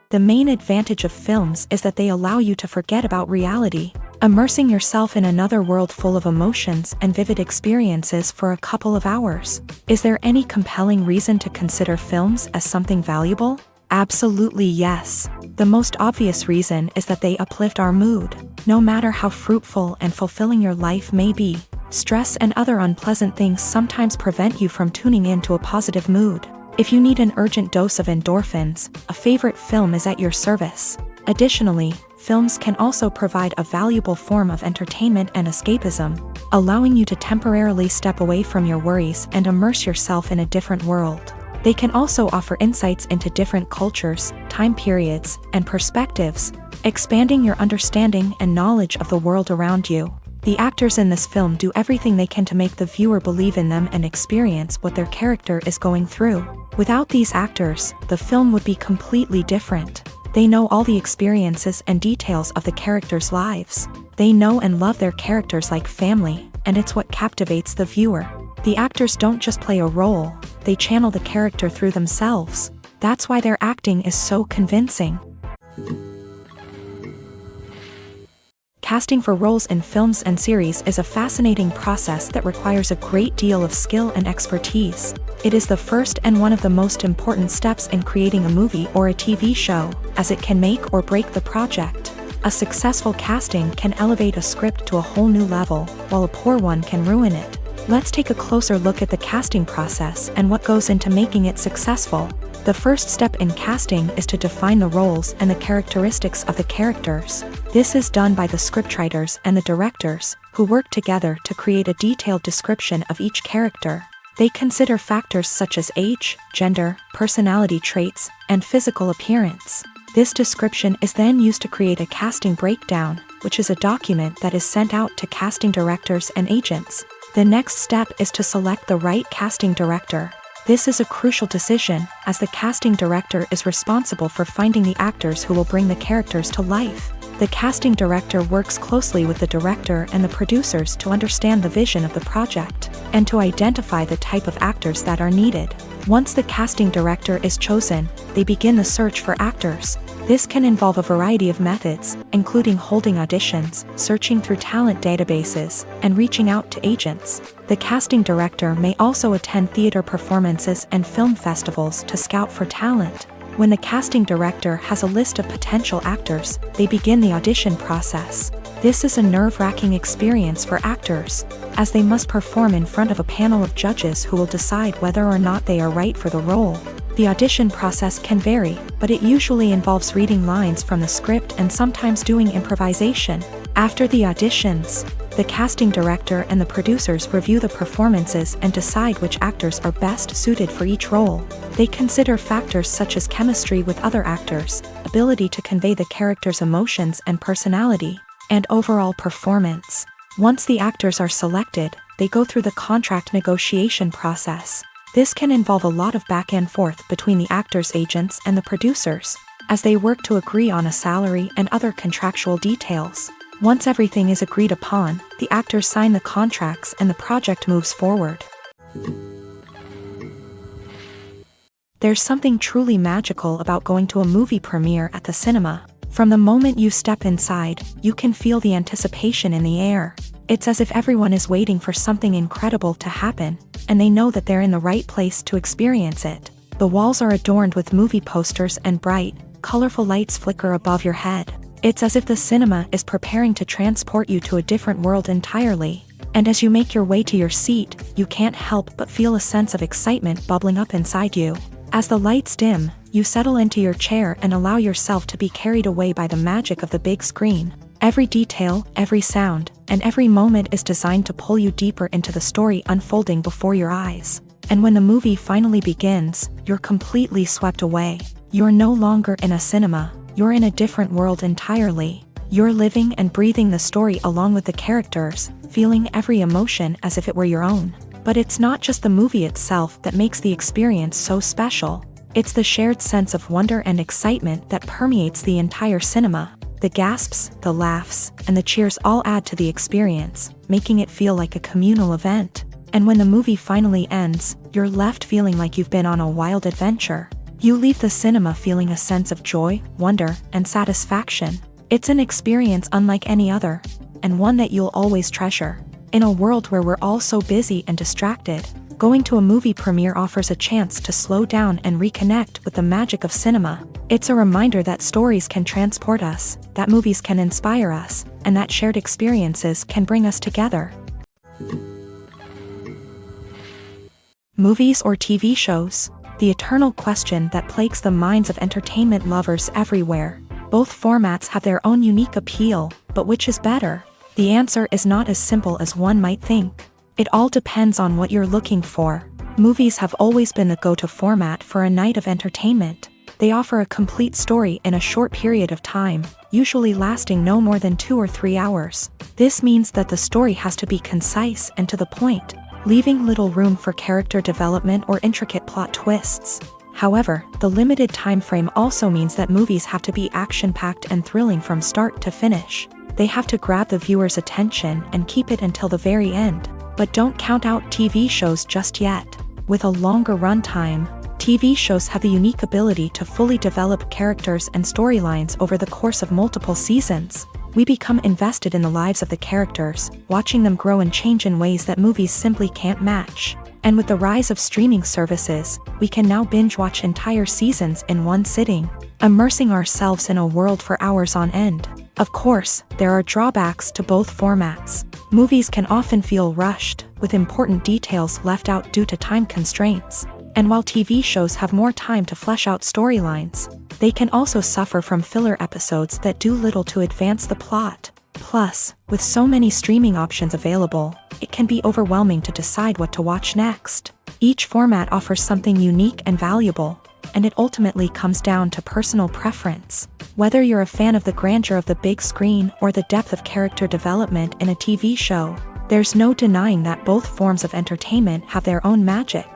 The main advantage of films is that they allow you to forget about reality, immersing yourself in another world full of emotions and vivid experiences for a couple of hours. Is there any compelling reason to consider films as something valuable? Absolutely yes. The most obvious reason is that they uplift our mood. No matter how fruitful and fulfilling your life may be, stress and other unpleasant things sometimes prevent you from tuning into a positive mood. If you need an urgent dose of endorphins, a favorite film is at your service. Additionally, films can also provide a valuable form of entertainment and escapism, allowing you to temporarily step away from your worries and immerse yourself in a different world. They can also offer insights into different cultures, time periods, and perspectives, expanding your understanding and knowledge of the world around you. The actors in this film do everything they can to make the viewer believe in them and experience what their character is going through. Without these actors, the film would be completely different. They know all the experiences and details of the characters' lives. They know and love their characters like family, and it's what captivates the viewer. The actors don't just play a role, they channel the character through themselves. That's why their acting is so convincing. Casting for roles in films and series is a fascinating process that requires a great deal of skill and expertise. It is the first and one of the most important steps in creating a movie or a TV show, as it can make or break the project. A successful casting can elevate a script to a whole new level, while a poor one can ruin it. Let's take a closer look at the casting process and what goes into making it successful. The first step in casting is to define the roles and the characteristics of the characters. This is done by the scriptwriters and the directors, who work together to create a detailed description of each character. They consider factors such as age, gender, personality traits, and physical appearance. This description is then used to create a casting breakdown, which is a document that is sent out to casting directors and agents. The next step is to select the right casting director. This is a crucial decision, as the casting director is responsible for finding the actors who will bring the characters to life. The casting director works closely with the director and the producers to understand the vision of the project, and to identify the type of actors that are needed. Once the casting director is chosen, they begin the search for actors. This can involve a variety of methods, including holding auditions, searching through talent databases, and reaching out to agents. The casting director may also attend theater performances and film festivals to scout for talent. When the casting director has a list of potential actors, they begin the audition process. This is a nerve-wracking experience for actors, as they must perform in front of a panel of judges who will decide whether or not they are right for the role. The audition process can vary, but it usually involves reading lines from the script and sometimes doing improvisation. After the auditions, the casting director and the producers review the performances and decide which actors are best suited for each role. They consider factors such as chemistry with other actors, ability to convey the character's emotions and personality, and overall performance. Once the actors are selected, they go through the contract negotiation process. This can involve a lot of back and forth between the actors' agents and the producers, as they work to agree on a salary and other contractual details. Once everything is agreed upon, the actors sign the contracts and the project moves forward. There's something truly magical about going to a movie premiere at the cinema. From the moment you step inside, you can feel the anticipation in the air. It's as if everyone is waiting for something incredible to happen, and they know that they're in the right place to experience it. The walls are adorned with movie posters and bright, colorful lights flicker above your head. It's as if the cinema is preparing to transport you to a different world entirely. And as you make your way to your seat, you can't help but feel a sense of excitement bubbling up inside you. As the lights dim, you settle into your chair and allow yourself to be carried away by the magic of the big screen. Every detail, every sound, and every moment is designed to pull you deeper into the story unfolding before your eyes. And when the movie finally begins, you're completely swept away. You're no longer in a cinema, you're in a different world entirely. You're living and breathing the story along with the characters, feeling every emotion as if it were your own. But it's not just the movie itself that makes the experience so special. It's the shared sense of wonder and excitement that permeates the entire cinema. The gasps, the laughs, and the cheers all add to the experience, making it feel like a communal event. And when the movie finally ends, you're left feeling like you've been on a wild adventure. You leave the cinema feeling a sense of joy, wonder, and satisfaction. It's an experience unlike any other, and one that you'll always treasure. In a world where we're all so busy and distracted, going to a movie premiere offers a chance to slow down and reconnect with the magic of cinema. It's a reminder that stories can transport us, that movies can inspire us, and that shared experiences can bring us together. Movies or TV shows? The eternal question that plagues the minds of entertainment lovers everywhere. Both formats have their own unique appeal, but which is better? The answer is not as simple as one might think. It all depends on what you're looking for. Movies have always been the go-to format for a night of entertainment. They offer a complete story in a short period of time, usually lasting no more than 2 or 3 hours. This means that the story has to be concise and to the point, leaving little room for character development or intricate plot twists. However, the limited time frame also means that movies have to be action-packed and thrilling from start to finish. They have to grab the viewer's attention and keep it until the very end. But don't count out TV shows just yet. With a longer runtime, TV shows have the unique ability to fully develop characters and storylines over the course of multiple seasons. We become invested in the lives of the characters, watching them grow and change in ways that movies simply can't match. And with the rise of streaming services, we can now binge-watch entire seasons in one sitting, immersing ourselves in a world for hours on end. Of course, there are drawbacks to both formats. Movies can often feel rushed, with important details left out due to time constraints. And while TV shows have more time to flesh out storylines, they can also suffer from filler episodes that do little to advance the plot. Plus, with so many streaming options available, it can be overwhelming to decide what to watch next. Each format offers something unique and valuable, and it ultimately comes down to personal preference. Whether you're a fan of the grandeur of the big screen or the depth of character development in a TV show, there's no denying that both forms of entertainment have their own magic.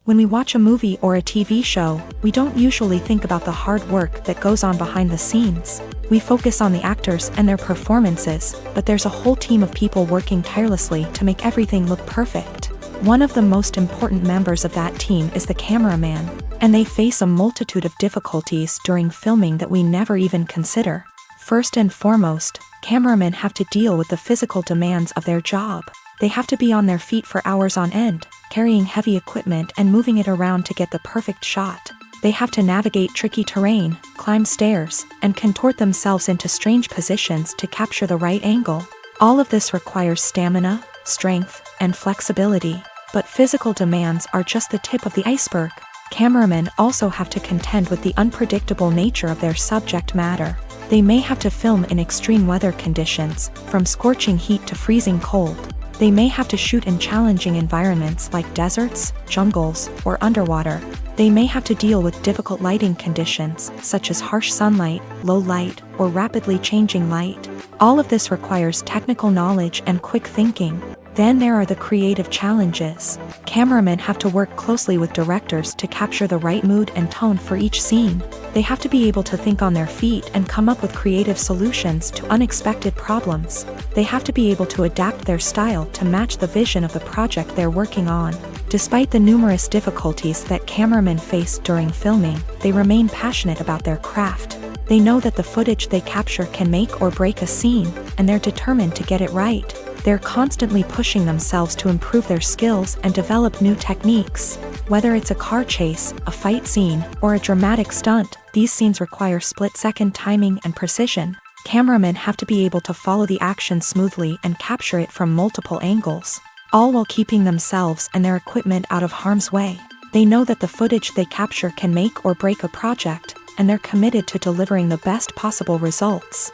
When we watch a movie or a TV show, we don't usually think about the hard work that goes on behind the scenes. We focus on the actors and their performances, but there's a whole team of people working tirelessly to make everything look perfect. One of the most important members of that team is the cameraman, and they face a multitude of difficulties during filming that we never even consider. First and foremost, cameramen have to deal with the physical demands of their job. They have to be on their feet for hours on end, carrying heavy equipment and moving it around to get the perfect shot. They have to navigate tricky terrain, climb stairs, and contort themselves into strange positions to capture the right angle. All of this requires stamina, strength, and flexibility. But physical demands are just the tip of the iceberg. Cameramen also have to contend with the unpredictable nature of their subject matter. They may have to film in extreme weather conditions, from scorching heat to freezing cold. They may have to shoot in challenging environments like deserts, jungles, or underwater. They may have to deal with difficult lighting conditions, such as harsh sunlight, low light, or rapidly changing light. All of this requires technical knowledge and quick thinking. Then there are the creative challenges. Cameramen have to work closely with directors to capture the right mood and tone for each scene. They have to be able to think on their feet and come up with creative solutions to unexpected problems. They have to be able to adapt their style to match the vision of the project they're working on. Despite the numerous difficulties that cameramen face during filming, they remain passionate about their craft. They know that the footage they capture can make or break a scene, and they're determined to get it right. They're constantly pushing themselves to improve their skills and develop new techniques. Whether it's a car chase, a fight scene, or a dramatic stunt, these scenes require split-second timing and precision. Cameramen have to be able to follow the action smoothly and capture it from multiple angles, all while keeping themselves and their equipment out of harm's way. They know that the footage they capture can make or break a project, and they're committed to delivering the best possible results.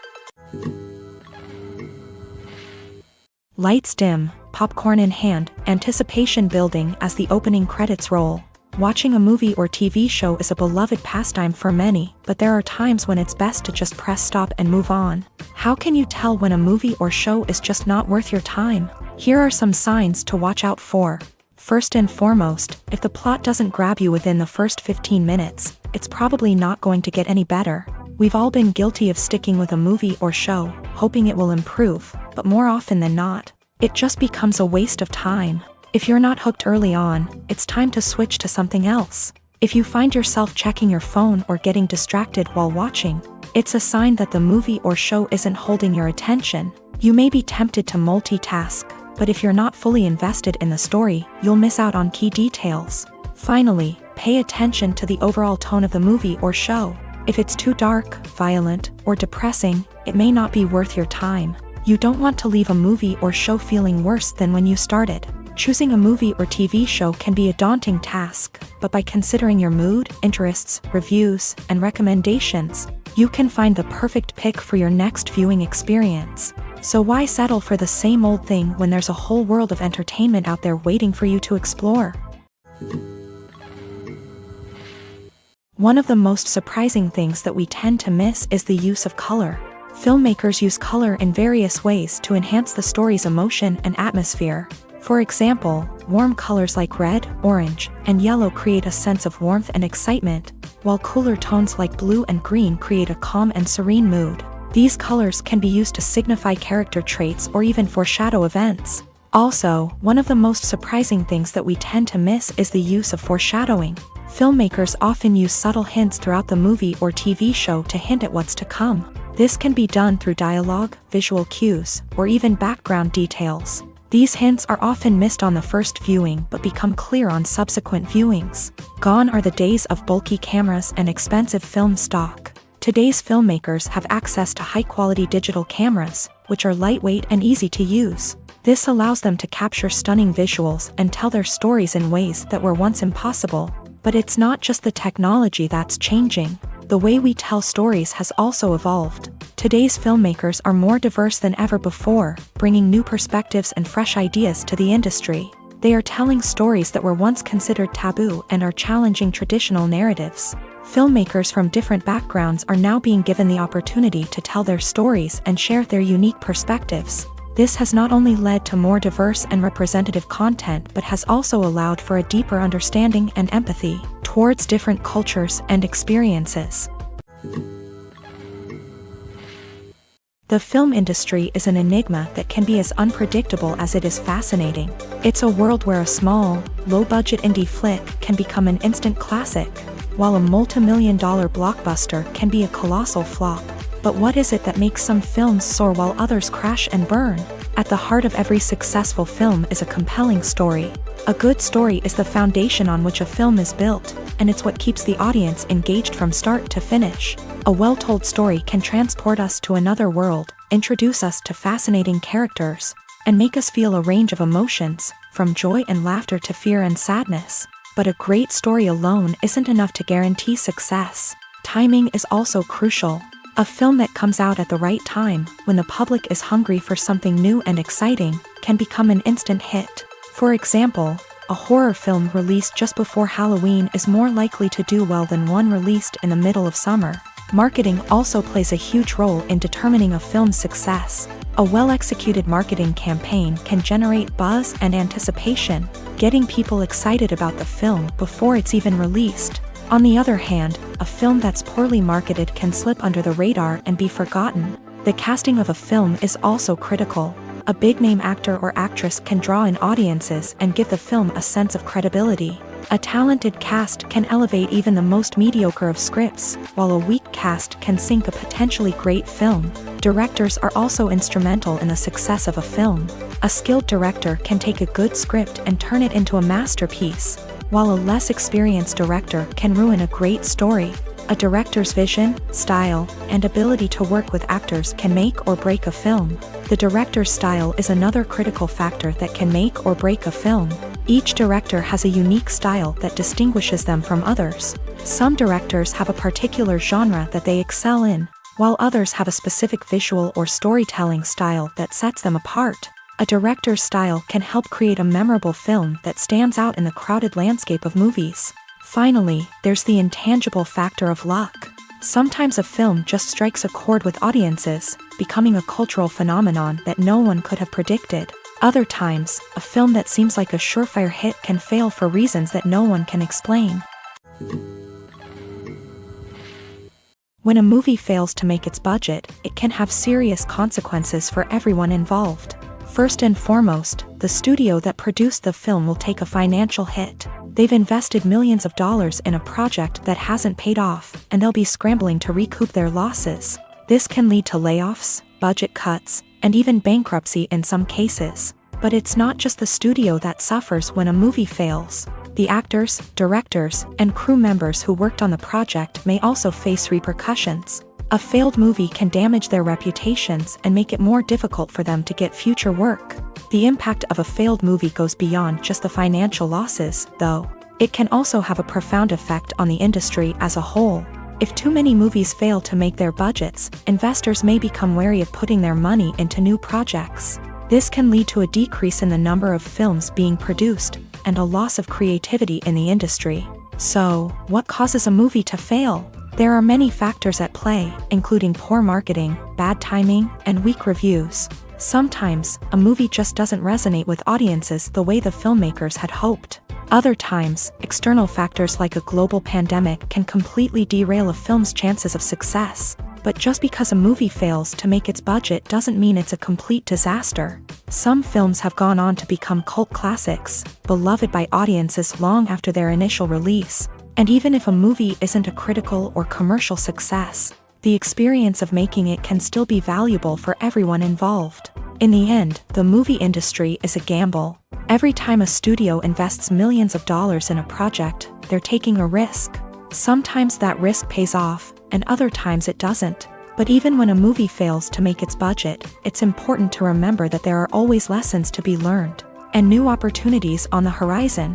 Lights dim, popcorn in hand, anticipation building as the opening credits roll. Watching a movie or TV show is a beloved pastime for many, but there are times when it's best to just press stop and move on. How can you tell when a movie or show is just not worth your time? Here are some signs to watch out for. First and foremost, if the plot doesn't grab you within the first 15 minutes, it's probably not going to get any better. We've all been guilty of sticking with a movie or show, hoping it will improve, but more often than not, it just becomes a waste of time. If you're not hooked early on, it's time to switch to something else. If you find yourself checking your phone or getting distracted while watching, it's a sign that the movie or show isn't holding your attention. You may be tempted to multitask, but if you're not fully invested in the story, you'll miss out on key details. Finally, pay attention to the overall tone of the movie or show. If it's too dark, violent, or depressing, it may not be worth your time. You don't want to leave a movie or show feeling worse than when you started. Choosing a movie or TV show can be a daunting task, but by considering your mood, interests, reviews, and recommendations, you can find the perfect pick for your next viewing experience. So why settle for the same old thing when there's a whole world of entertainment out there waiting for you to explore? One of the most surprising things that we tend to miss is the use of color. Filmmakers use color in various ways to enhance the story's emotion and atmosphere. For example, warm colors like red, orange, and yellow create a sense of warmth and excitement, while cooler tones like blue and green create a calm and serene mood. These colors can be used to signify character traits or even foreshadow events. Also, one of the most surprising things that we tend to miss is the use of foreshadowing. Filmmakers often use subtle hints throughout the movie or TV show to hint at what's to come. This can be done through dialogue, visual cues, or even background details. These hints are often missed on the first viewing but become clear on subsequent viewings. Gone are the days of bulky cameras and expensive film stock. Today's filmmakers have access to high-quality digital cameras, which are lightweight and easy to use. This allows them to capture stunning visuals and tell their stories in ways that were once impossible. But it's not just the technology that's changing. The way we tell stories has also evolved. Today's filmmakers are more diverse than ever before, bringing new perspectives and fresh ideas to the industry. They are telling stories that were once considered taboo and are challenging traditional narratives. Filmmakers from different backgrounds are now being given the opportunity to tell their stories and share their unique perspectives. This has not only led to more diverse and representative content but has also allowed for a deeper understanding and empathy towards different cultures and experiences. The film industry is an enigma that can be as unpredictable as it is fascinating. It's a world where a small, low-budget indie flick can become an instant classic, while a multi-million-dollar blockbuster can be a colossal flop. But what is it that makes some films soar while others crash and burn? At the heart of every successful film is a compelling story. A good story is the foundation on which a film is built, and it's what keeps the audience engaged from start to finish. A well-told story can transport us to another world, introduce us to fascinating characters, and make us feel a range of emotions, from joy and laughter to fear and sadness. But a great story alone isn't enough to guarantee success. Timing is also crucial. A film that comes out at the right time, when the public is hungry for something new and exciting, can become an instant hit. For example, a horror film released just before Halloween is more likely to do well than one released in the middle of summer. Marketing also plays a huge role in determining a film's success. A well-executed marketing campaign can generate buzz and anticipation, getting people excited about the film before it's even released. On the other hand, a film that's poorly marketed can slip under the radar and be forgotten. The casting of a film is also critical. A big-name actor or actress can draw in audiences and give the film a sense of credibility. A talented cast can elevate even the most mediocre of scripts, while a weak cast can sink a potentially great film. Directors are also instrumental in the success of a film. A skilled director can take a good script and turn it into a masterpiece, while a less experienced director can ruin a great story. A director's vision, style, and ability to work with actors can make or break a film. The director's style is another critical factor that can make or break a film. Each director has a unique style that distinguishes them from others. Some directors have a particular genre that they excel in, while others have a specific visual or storytelling style that sets them apart. A director's style can help create a memorable film that stands out in the crowded landscape of movies. Finally, there's the intangible factor of luck. Sometimes a film just strikes a chord with audiences, becoming a cultural phenomenon that no one could have predicted. Other times, a film that seems like a surefire hit can fail for reasons that no one can explain. When a movie fails to make its budget, it can have serious consequences for everyone involved. First and foremost, the the studio that produced the film will take a financial hit. They've invested millions of dollars in a project that hasn't paid off, and they'll be scrambling to recoup their losses. This can lead to layoffs, budget cuts, and even bankruptcy in some cases. But it's not just the studio that suffers when a movie fails. The actors, directors, and crew members who worked on the project may also face repercussions. A failed movie can damage their reputations and make it more difficult for them to get future work. The impact of a failed movie goes beyond just the financial losses, though. It can also have a profound effect on the industry as a whole. If too many movies fail to make their budgets, investors may become wary of putting their money into new projects. This can lead to a decrease in the number of films being produced, and a loss of creativity in the industry. So, what causes a movie to fail? There are many factors at play, including poor marketing, bad timing, and weak reviews. Sometimes, a movie just doesn't resonate with audiences the way the filmmakers had hoped. Other times, external factors like a global pandemic can completely derail a film's chances of success. But just because a movie fails to make its budget doesn't mean it's a complete disaster. Some films have gone on to become cult classics, beloved by audiences long after their initial release. And even if a movie isn't a critical or commercial success, the experience of making it can still be valuable for everyone involved. In the end, the movie industry is a gamble. Every time a studio invests millions of dollars in a project, they're taking a risk. Sometimes that risk pays off, and other times it doesn't. But even when a movie fails to make its budget, it's important to remember that there are always lessons to be learned, and new opportunities on the horizon.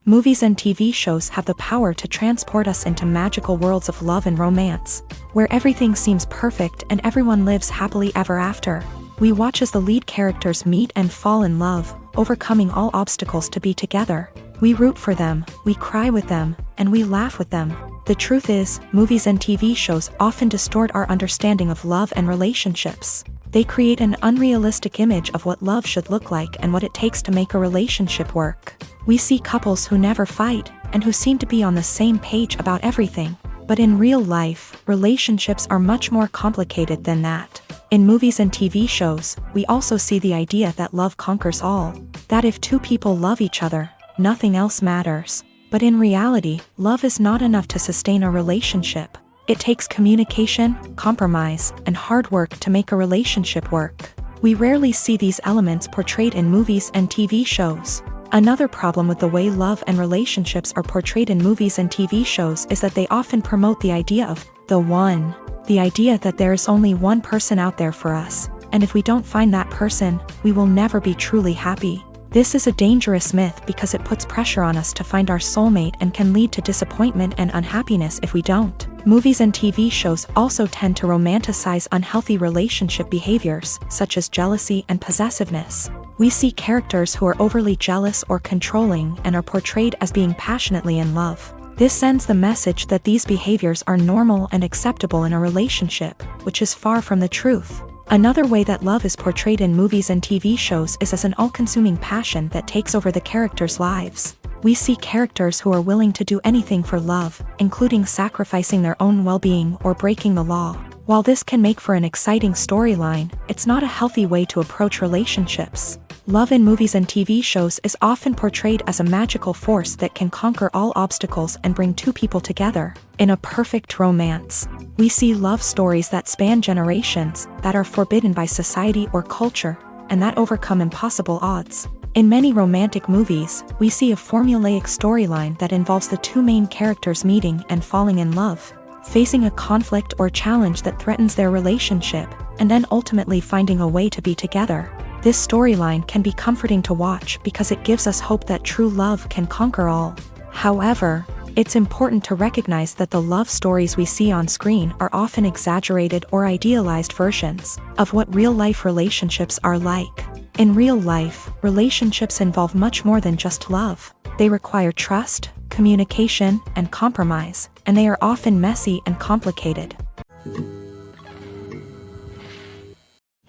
Movies and TV shows have the power to transport us into magical worlds of love and romance, where everything seems perfect and everyone lives happily ever after. We watch as the lead characters meet and fall in love, overcoming all obstacles to be together. We root for them, we cry with them, and we laugh with them. The truth is, movies and TV shows often distort our understanding of love and relationships. They create an unrealistic image of what love should look like and what it takes to make a relationship work. We see couples who never fight, and who seem to be on the same page about everything. But in real life, relationships are much more complicated than that. In movies and TV shows, we also see the idea that love conquers all. That if two people love each other, nothing else matters. But in reality, love is not enough to sustain a relationship. It takes communication, compromise, and hard work to make a relationship work. We rarely see these elements portrayed in movies and TV shows. Another problem with the way love and relationships are portrayed in movies and TV shows is that they often promote the idea of the one. The idea that there is only one person out there for us, and if we don't find that person, we will never be truly happy. This is a dangerous myth because it puts pressure on us to find our soulmate and can lead to disappointment and unhappiness if we don't. Movies and TV shows also tend to romanticize unhealthy relationship behaviors, such as jealousy and possessiveness. We see characters who are overly jealous or controlling and are portrayed as being passionately in love. This sends the message that these behaviors are normal and acceptable in a relationship, which is far from the truth. Another way that love is portrayed in movies and TV shows is as an all-consuming passion that takes over the characters' lives. We see characters who are willing to do anything for love, including sacrificing their own well-being or breaking the law. While this can make for an exciting storyline, it's not a healthy way to approach relationships. Love in movies and TV shows is often portrayed as a magical force that can conquer all obstacles and bring two people together. In a perfect romance, we see love stories that span generations, that are forbidden by society or culture, and that overcome impossible odds. In many romantic movies, we see a formulaic storyline that involves the two main characters meeting and falling in love, facing a conflict or challenge that threatens their relationship, and then ultimately finding a way to be together. This storyline can be comforting to watch because it gives us hope that true love can conquer all. However, it's important to recognize that the love stories we see on screen are often exaggerated or idealized versions of what real-life relationships are like. In real life, relationships involve much more than just love. They require trust, communication, and compromise, and they are often messy and complicated.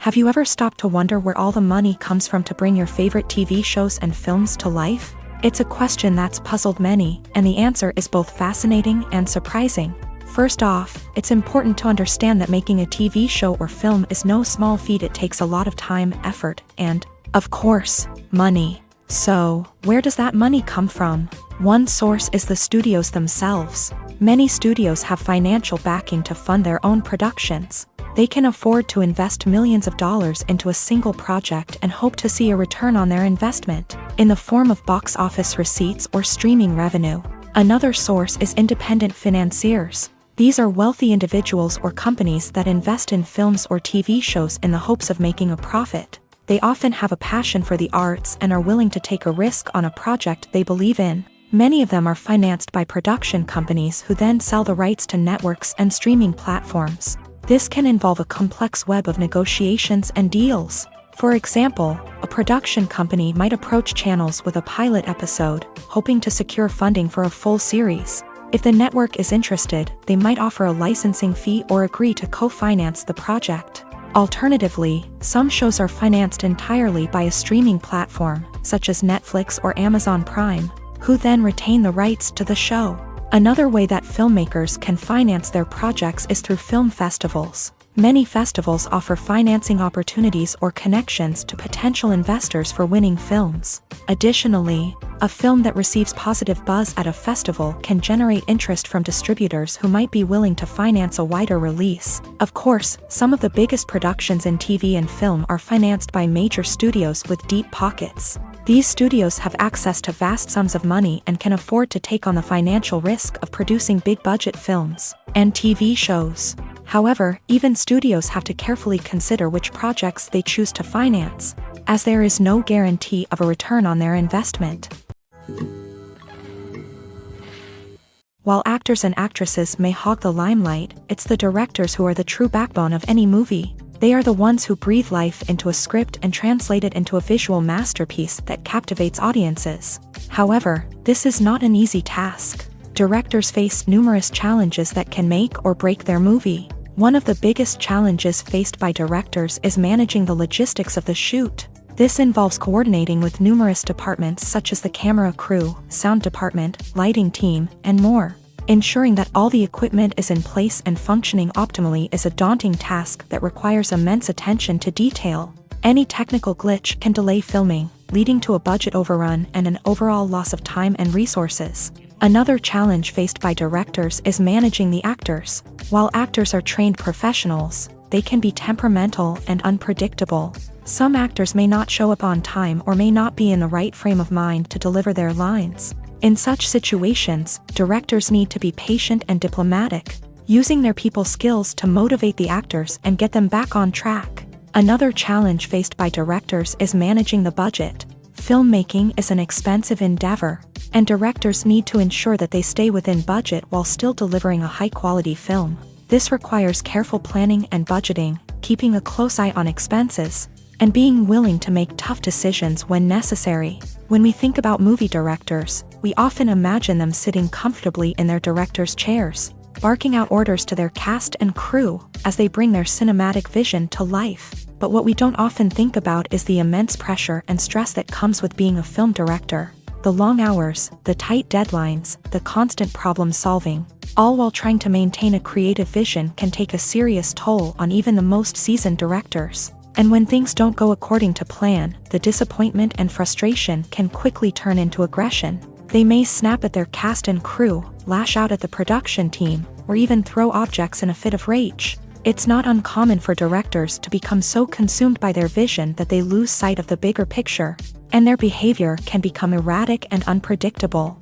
Have you ever stopped to wonder where all the money comes from to bring your favorite TV shows and films to life? It's a question that's puzzled many, and the answer is both fascinating and surprising. First off, it's important to understand that making a TV show or film is no small feat. It takes a lot of time, effort, and, of course, money. So, where does that money come from? One source is the studios themselves. Many studios have financial backing to fund their own productions. They can afford to invest millions of dollars into a single project and hope to see a return on their investment, in the form of box office receipts or streaming revenue. Another source is independent financiers. These are wealthy individuals or companies that invest in films or TV shows in the hopes of making a profit. They often have a passion for the arts and are willing to take a risk on a project they believe in. Many of them are financed by production companies who then sell the rights to networks and streaming platforms. This can involve a complex web of negotiations and deals. For example, a production company might approach channels with a pilot episode, hoping to secure funding for a full series. If the network is interested, they might offer a licensing fee or agree to co-finance the project. Alternatively, some shows are financed entirely by a streaming platform, such as Netflix or Amazon Prime, who then retain the rights to the show. Another way that filmmakers can finance their projects is through film festivals. Many festivals offer financing opportunities or connections to potential investors for winning films. Additionally, a film that receives positive buzz at a festival can generate interest from distributors who might be willing to finance a wider release. Of course, some of the biggest productions in TV and film are financed by major studios with deep pockets. These studios have access to vast sums of money and can afford to take on the financial risk of producing big-budget films and TV shows. However, even studios have to carefully consider which projects they choose to finance, as there is no guarantee of a return on their investment. While actors and actresses may hog the limelight, it's the directors who are the true backbone of any movie. They are the ones who breathe life into a script and translate it into a visual masterpiece that captivates audiences. However, this is not an easy task. Directors face numerous challenges that can make or break their movie. One of the biggest challenges faced by directors is managing the logistics of the shoot. This involves coordinating with numerous departments such as the camera crew, sound department, lighting team, and more. Ensuring that all the equipment is in place and functioning optimally is a daunting task that requires immense attention to detail. Any technical glitch can delay filming, leading to a budget overrun and an overall loss of time and resources. Another challenge faced by directors is managing the actors. While actors are trained professionals, they can be temperamental and unpredictable. Some actors may not show up on time or may not be in the right frame of mind to deliver their lines. In such situations, directors need to be patient and diplomatic, using their people skills to motivate the actors and get them back on track. Another challenge faced by directors is managing the budget. Filmmaking is an expensive endeavor, and directors need to ensure that they stay within budget while still delivering a high-quality film. This requires careful planning and budgeting, keeping a close eye on expenses, and being willing to make tough decisions when necessary. When we think about movie directors, we often imagine them sitting comfortably in their director's chairs, barking out orders to their cast and crew as they bring their cinematic vision to life. But what we don't often think about is the immense pressure and stress that comes with being a film director. The long hours, the tight deadlines, the constant problem solving, all while trying to maintain a creative vision can take a serious toll on even the most seasoned directors. And when things don't go according to plan, the disappointment and frustration can quickly turn into aggression. They may snap at their cast and crew, lash out at the production team, or even throw objects in a fit of rage. It's not uncommon for directors to become so consumed by their vision that they lose sight of the bigger picture, and their behavior can become erratic and unpredictable.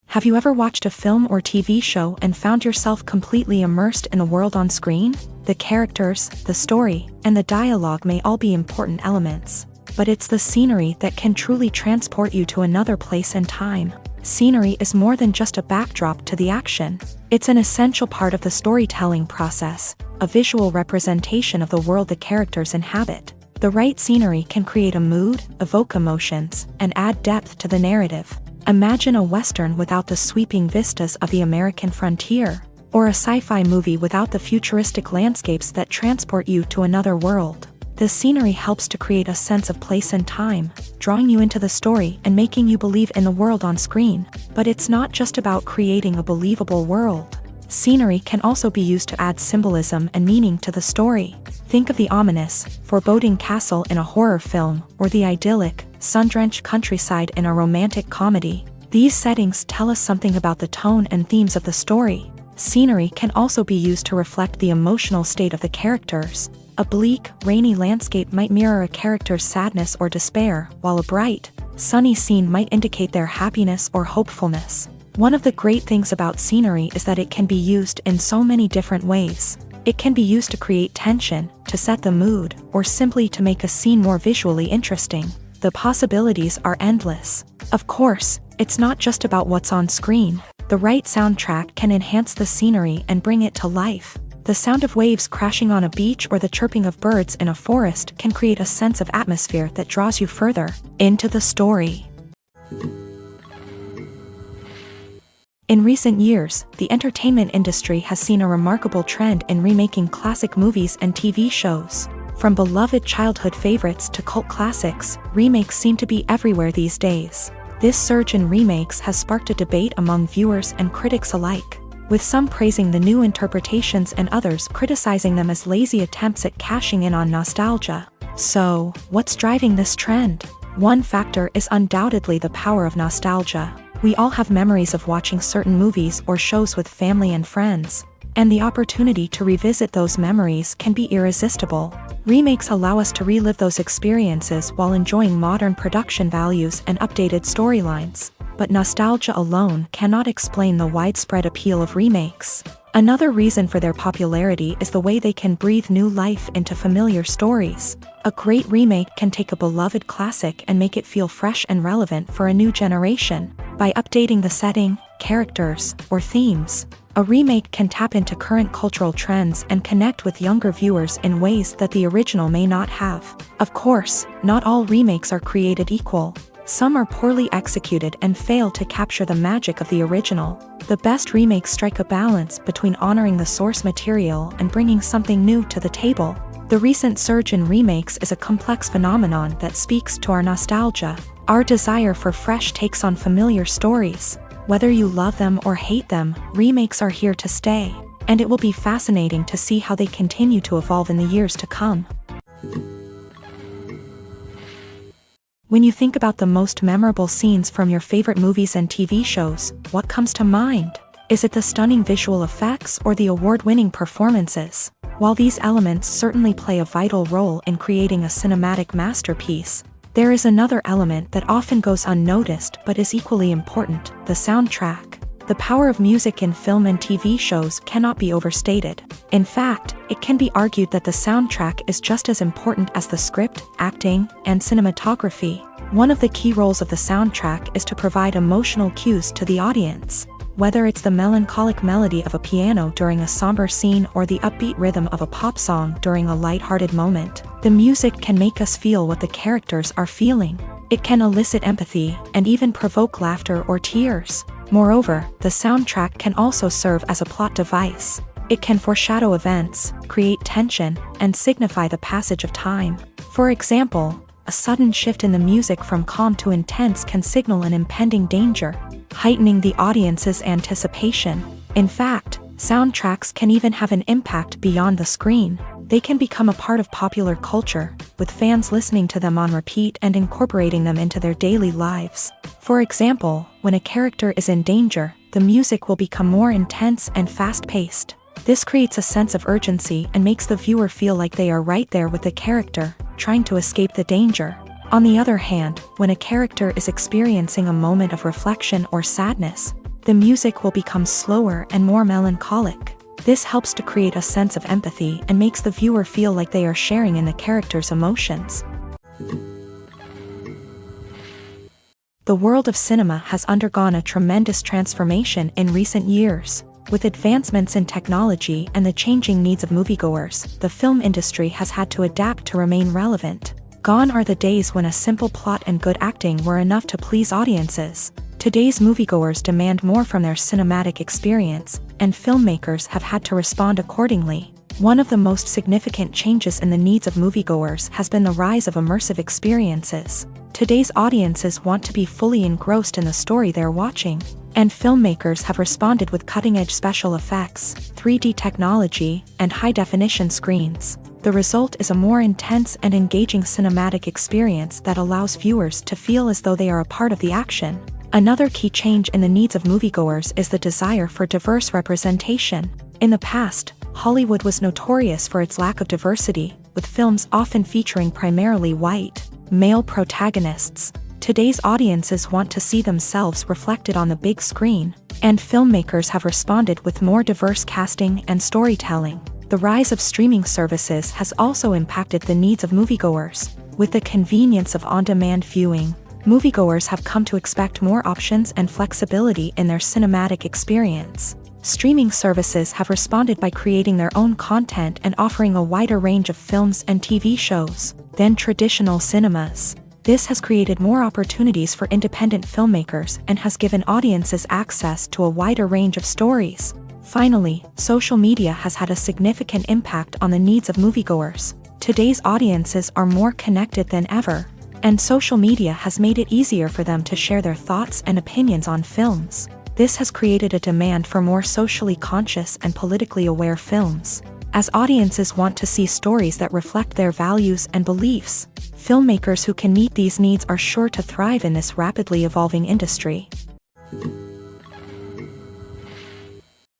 Have you ever watched a film or TV show and found yourself completely immersed in the world on screen? The characters, the story, and the dialogue may all be important elements, but it's the scenery that can truly transport you to another place and time. Scenery is more than just a backdrop to the action. It's an essential part of the storytelling process, a visual representation of the world the characters inhabit. The right scenery can create a mood, evoke emotions, and add depth to the narrative. Imagine a Western without the sweeping vistas of the American frontier, or a sci-fi movie without the futuristic landscapes that transport you to another world. The scenery helps to create a sense of place and time, drawing you into the story and making you believe in the world on screen. But it's not just about creating a believable world. Scenery can also be used to add symbolism and meaning to the story. Think of the ominous, foreboding castle in a horror film, or the idyllic, sun-drenched countryside in a romantic comedy. These settings tell us something about the tone and themes of the story. Scenery can also be used to reflect the emotional state of the characters. A bleak, rainy landscape might mirror a character's sadness or despair, while a bright, sunny scene might indicate their happiness or hopefulness. One of the great things about scenery is that it can be used in so many different ways. It can be used to create tension, to set the mood, or simply to make a scene more visually interesting. The possibilities are endless. Of course, it's not just about what's on screen. The right soundtrack can enhance the scenery and bring it to life. The sound of waves crashing on a beach or the chirping of birds in a forest can create a sense of atmosphere that draws you further into the story. In recent years, the entertainment industry has seen a remarkable trend in remaking classic movies and TV shows. From beloved childhood favorites to cult classics, remakes seem to be everywhere these days. This surge in remakes has sparked a debate among viewers and critics alike, with some praising the new interpretations and others criticizing them as lazy attempts at cashing in on nostalgia. So, what's driving this trend? One factor is undoubtedly the power of nostalgia. We all have memories of watching certain movies or shows with family and friends, and the opportunity to revisit those memories can be irresistible. Remakes allow us to relive those experiences while enjoying modern production values and updated storylines. But nostalgia alone cannot explain the widespread appeal of remakes. Another reason for their popularity is the way they can breathe new life into familiar stories. A great remake can take a beloved classic and make it feel fresh and relevant for a new generation. By updating the setting, characters, or themes, a remake can tap into current cultural trends and connect with younger viewers in ways that the original may not have. Of course, not all remakes are created equal. Some are poorly executed and fail to capture the magic of the original. The best remakes strike a balance between honoring the source material and bringing something new to the table. The recent surge in remakes is a complex phenomenon that speaks to our nostalgia, our desire for fresh takes on familiar stories. Whether you love them or hate them, remakes are here to stay, and it will be fascinating to see how they continue to evolve in the years to come. When you think about the most memorable scenes from your favorite movies and TV shows, what comes to mind? Is it the stunning visual effects or the award-winning performances? While these elements certainly play a vital role in creating a cinematic masterpiece, there is another element that often goes unnoticed but is equally important: the soundtrack. The power of music in film and TV shows cannot be overstated. In fact, it can be argued that the soundtrack is just as important as the script, acting, and cinematography. One of the key roles of the soundtrack is to provide emotional cues to the audience. Whether it's the melancholic melody of a piano during a somber scene or the upbeat rhythm of a pop song during a lighthearted moment, the music can make us feel what the characters are feeling. It can elicit empathy and even provoke laughter or tears. Moreover, the soundtrack can also serve as a plot device. It can foreshadow events, create tension, and signify the passage of time. For example, a sudden shift in the music from calm to intense can signal an impending danger, heightening the audience's anticipation. In fact, soundtracks can even have an impact beyond the screen. They can become a part of popular culture, with fans listening to them on repeat and incorporating them into their daily lives. For example, when a character is in danger, the music will become more intense and fast-paced. This creates a sense of urgency and makes the viewer feel like they are right there with the character, trying to escape the danger. On the other hand, when a character is experiencing a moment of reflection or sadness, the music will become slower and more melancholic. This helps to create a sense of empathy and makes the viewer feel like they are sharing in the character's emotions. The world of cinema has undergone a tremendous transformation in recent years. With advancements in technology and the changing needs of moviegoers, the film industry has had to adapt to remain relevant. Gone are the days when a simple plot and good acting were enough to please audiences. Today's moviegoers demand more from their cinematic experience, and filmmakers have had to respond accordingly. One of the most significant changes in the needs of moviegoers has been the rise of immersive experiences. Today's audiences want to be fully engrossed in the story they're watching, and filmmakers have responded with cutting-edge special effects, 3D technology, and high-definition screens. The result is a more intense and engaging cinematic experience that allows viewers to feel as though they are a part of the action. Another key change in the needs of moviegoers is the desire for diverse representation. In the past, Hollywood was notorious for its lack of diversity, with films often featuring primarily white, male protagonists. Today's audiences want to see themselves reflected on the big screen, and filmmakers have responded with more diverse casting and storytelling. The rise of streaming services has also impacted the needs of moviegoers. With the convenience of on-demand viewing, moviegoers have come to expect more options and flexibility in their cinematic experience. Streaming services have responded by creating their own content and offering a wider range of films and TV shows than traditional cinemas. This has created more opportunities for independent filmmakers and has given audiences access to a wider range of stories. Finally, social media has had a significant impact on the needs of moviegoers. Today's audiences are more connected than ever, and social media has made it easier for them to share their thoughts and opinions on films. This has created a demand for more socially conscious and politically aware films. As audiences want to see stories that reflect their values and beliefs, filmmakers who can meet these needs are sure to thrive in this rapidly evolving industry.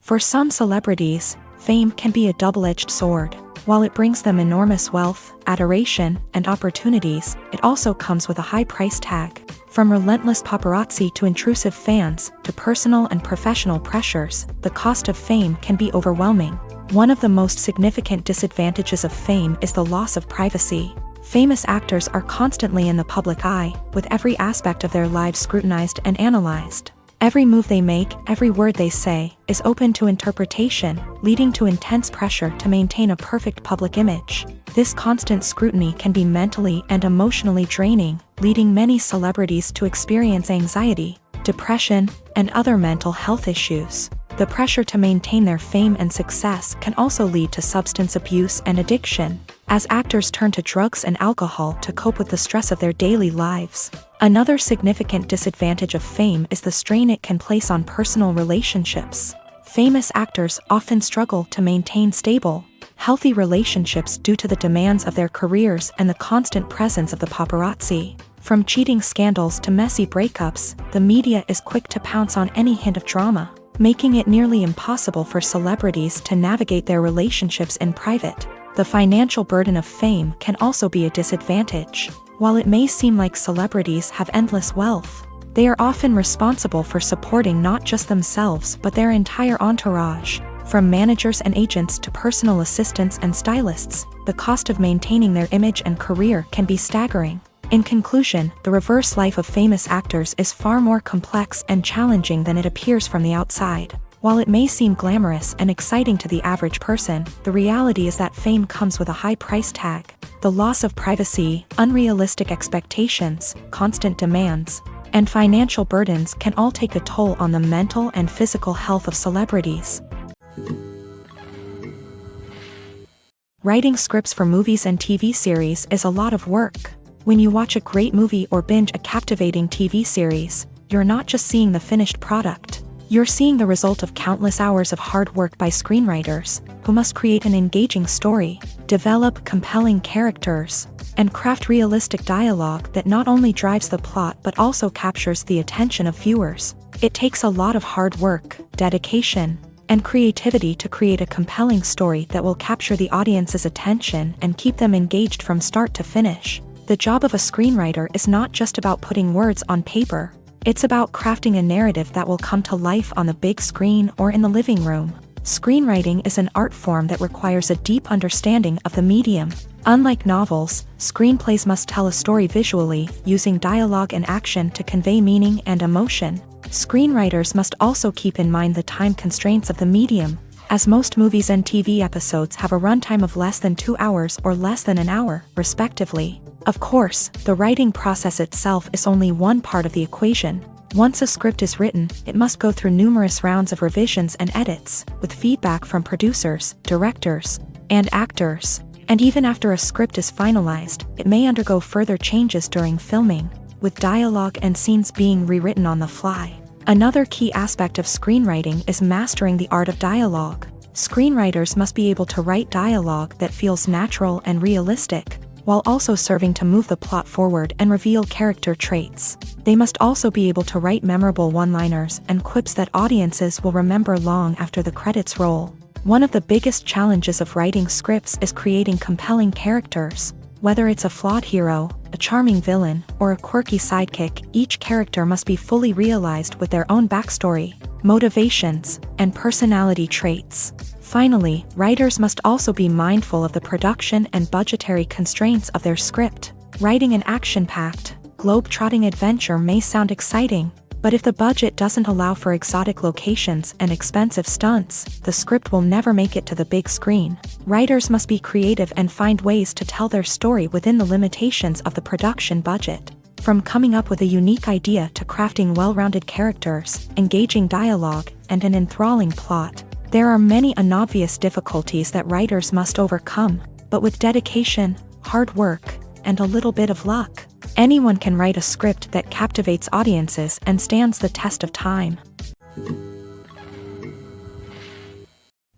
For some celebrities, fame can be a double-edged sword. While it brings them enormous wealth, adoration, and opportunities, it also comes with a high price tag. From relentless paparazzi to intrusive fans, to personal and professional pressures, the cost of fame can be overwhelming. One of the most significant disadvantages of fame is the loss of privacy. Famous actors are constantly in the public eye, with every aspect of their lives scrutinized and analyzed. Every move they make, every word they say, is open to interpretation, leading to intense pressure to maintain a perfect public image. This constant scrutiny can be mentally and emotionally draining, leading many celebrities to experience anxiety, depression, and other mental health issues. The pressure to maintain their fame and success can also lead to substance abuse and addiction, as actors turn to drugs and alcohol to cope with the stress of their daily lives. Another significant disadvantage of fame is the strain it can place on personal relationships. Famous actors often struggle to maintain stable, healthy relationships due to the demands of their careers and the constant presence of the paparazzi. From cheating scandals to messy breakups, the media is quick to pounce on any hint of drama, making it nearly impossible for celebrities to navigate their relationships in private. The financial burden of fame can also be a disadvantage. While it may seem like celebrities have endless wealth, they are often responsible for supporting not just themselves but their entire entourage. From managers and agents to personal assistants and stylists, the cost of maintaining their image and career can be staggering. In conclusion, the reverse life of famous actors is far more complex and challenging than it appears from the outside. While it may seem glamorous and exciting to the average person, the reality is that fame comes with a high price tag. The loss of privacy, unrealistic expectations, constant demands, and financial burdens can all take a toll on the mental and physical health of celebrities. Writing scripts for movies and TV series is a lot of work. When you watch a great movie or binge a captivating TV series, you're not just seeing the finished product. You're seeing the result of countless hours of hard work by screenwriters, who must create an engaging story, develop compelling characters, and craft realistic dialogue that not only drives the plot but also captures the attention of viewers. It takes a lot of hard work, dedication, and creativity to create a compelling story that will capture the audience's attention and keep them engaged from start to finish. The job of a screenwriter is not just about putting words on paper. It's about crafting a narrative that will come to life on the big screen or in the living room. Screenwriting is an art form that requires a deep understanding of the medium. Unlike novels, screenplays must tell a story visually, using dialogue and action to convey meaning and emotion. Screenwriters must also keep in mind the time constraints of the medium, as most movies and TV episodes have a runtime of less than 2 hours or less than an hour, respectively. Of course, the writing process itself is only one part of the equation. Once a script is written, it must go through numerous rounds of revisions and edits, with feedback from producers, directors, and actors. And even after a script is finalized, it may undergo further changes during filming, with dialogue and scenes being rewritten on the fly. Another key aspect of screenwriting is mastering the art of dialogue. Screenwriters must be able to write dialogue that feels natural and realistic, while also serving to move the plot forward and reveal character traits. They must also be able to write memorable one-liners and quips that audiences will remember long after the credits roll. One of the biggest challenges of writing scripts is creating compelling characters. Whether it's a flawed hero, a charming villain, or a quirky sidekick, each character must be fully realized with their own backstory, motivations, and personality traits. Finally, writers must also be mindful of the production and budgetary constraints of their script. Writing an action-packed, globe-trotting adventure may sound exciting, but if the budget doesn't allow for exotic locations and expensive stunts, the script will never make it to the big screen. Writers must be creative and find ways to tell their story within the limitations of the production budget. From coming up with a unique idea to crafting well-rounded characters, engaging dialogue, and an enthralling plot, there are many unobvious difficulties that writers must overcome, but with dedication, hard work, and a little bit of luck, anyone can write a script that captivates audiences and stands the test of time.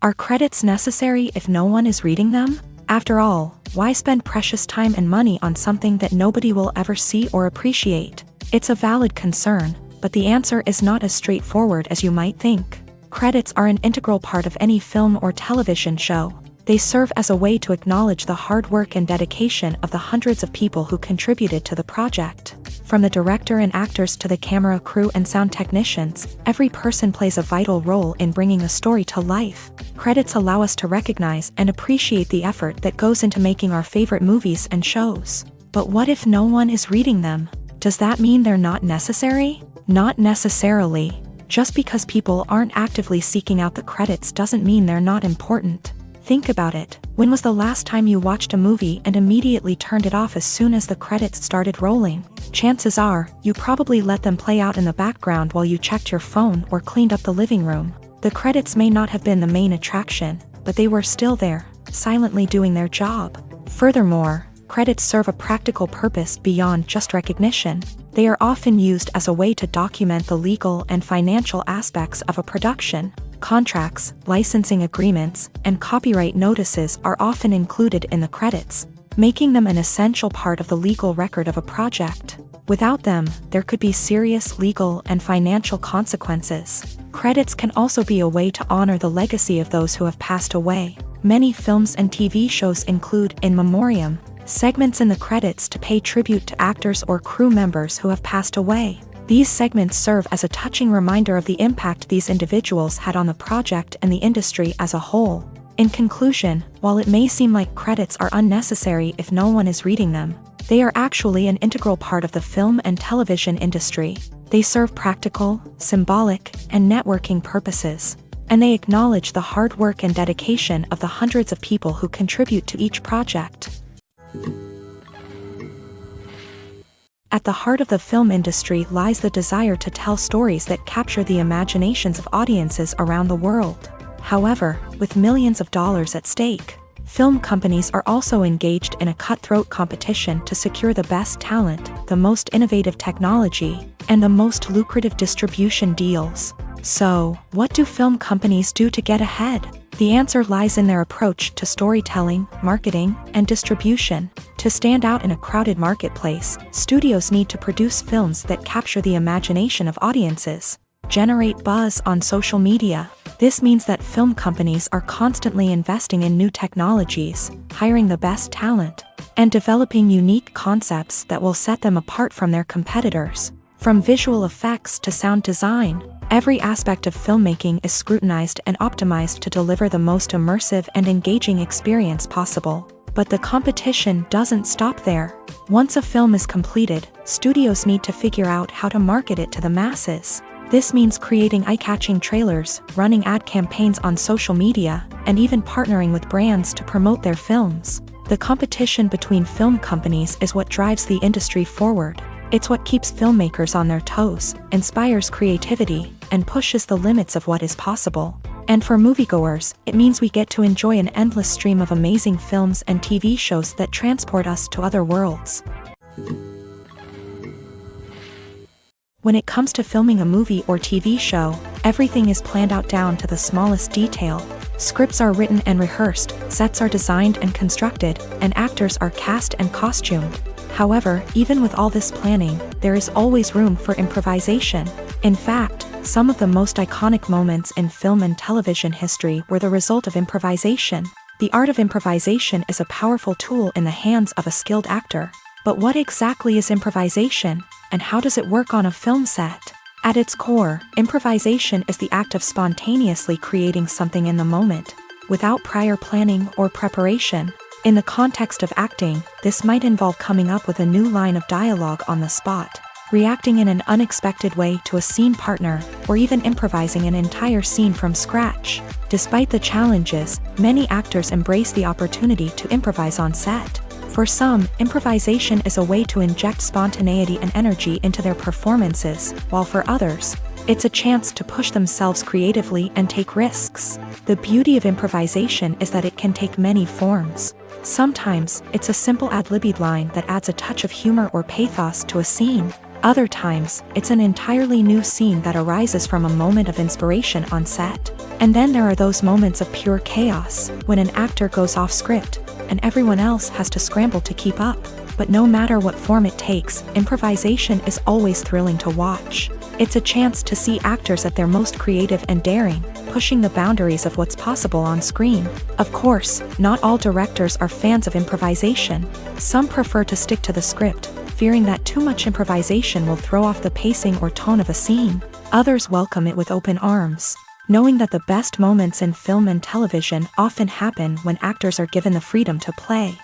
Are credits necessary if no one is reading them? After all, why spend precious time and money on something that nobody will ever see or appreciate? It's a valid concern, but the answer is not as straightforward as you might think. Credits are an integral part of any film or television show. They serve as a way to acknowledge the hard work and dedication of the hundreds of people who contributed to the project. From the director and actors to the camera crew and sound technicians, every person plays a vital role in bringing a story to life. Credits allow us to recognize and appreciate the effort that goes into making our favorite movies and shows. But what if no one is reading them? Does that mean they're not necessary? Not necessarily. Just because people aren't actively seeking out the credits doesn't mean they're not important. Think about it. When was the last time you watched a movie and immediately turned it off as soon as the credits started rolling? Chances are, you probably let them play out in the background while you checked your phone or cleaned up the living room. The credits may not have been the main attraction, but they were still there, silently doing their job. Furthermore, credits serve a practical purpose beyond just recognition. They are often used as a way to document the legal and financial aspects of a production. Contracts, licensing agreements, and copyright notices are often included in the credits, making them an essential part of the legal record of a project. Without them, there could be serious legal and financial consequences. Credits can also be a way to honor the legacy of those who have passed away. Many films and TV shows include in memoriam segments in the credits to pay tribute to actors or crew members who have passed away. These segments serve as a touching reminder of the impact these individuals had on the project and the industry as a whole. In conclusion, while it may seem like credits are unnecessary if no one is reading them, they are actually an integral part of the film and television industry. They serve practical, symbolic, and networking purposes, and they acknowledge the hard work and dedication of the hundreds of people who contribute to each project. At the heart of the film industry lies the desire to tell stories that capture the imaginations of audiences around the world. However, with millions of dollars at stake, film companies are also engaged in a cutthroat competition to secure the best talent, the most innovative technology, and the most lucrative distribution deals. So, what do film companies do to get ahead? The answer lies in their approach to storytelling, marketing, and distribution. To stand out in a crowded marketplace, studios need to produce films that capture the imagination of audiences, generate buzz on social media. This means that film companies are constantly investing in new technologies, hiring the best talent, and developing unique concepts that will set them apart from their competitors. From visual effects to sound design, every aspect of filmmaking is scrutinized and optimized to deliver the most immersive and engaging experience possible. But the competition doesn't stop there. Once a film is completed, studios need to figure out how to market it to the masses. This means creating eye-catching trailers, running ad campaigns on social media, and even partnering with brands to promote their films. The competition between film companies is what drives the industry forward. It's what keeps filmmakers on their toes, inspires creativity, and pushes the limits of what is possible. And for moviegoers, it means we get to enjoy an endless stream of amazing films and TV shows that transport us to other worlds. When it comes to filming a movie or TV show, everything is planned out down to the smallest detail. Scripts are written and rehearsed, sets are designed and constructed, and actors are cast and costumed. However, even with all this planning, there is always room for improvisation. In fact, some of the most iconic moments in film and television history were the result of improvisation. The art of improvisation is a powerful tool in the hands of a skilled actor. But what exactly is improvisation, and how does it work on a film set? At its core, improvisation is the act of spontaneously creating something in the moment, without prior planning or preparation. In the context of acting, this might involve coming up with a new line of dialogue on the spot, reacting in an unexpected way to a scene partner, or even improvising an entire scene from scratch. Despite the challenges, many actors embrace the opportunity to improvise on set. For some, improvisation is a way to inject spontaneity and energy into their performances, while for others, it's a chance to push themselves creatively and take risks. The beauty of improvisation is that it can take many forms. Sometimes, it's a simple ad-libbed line that adds a touch of humor or pathos to a scene. Other times, it's an entirely new scene that arises from a moment of inspiration on set. And then there are those moments of pure chaos, when an actor goes off script, and everyone else has to scramble to keep up. But no matter what form it takes, improvisation is always thrilling to watch. It's a chance to see actors at their most creative and daring, pushing the boundaries of what's possible on screen. Of course, not all directors are fans of improvisation. Some prefer to stick to the script, fearing that too much improvisation will throw off the pacing or tone of a scene. Others welcome it with open arms, knowing that the best moments in film and television often happen when actors are given the freedom to play.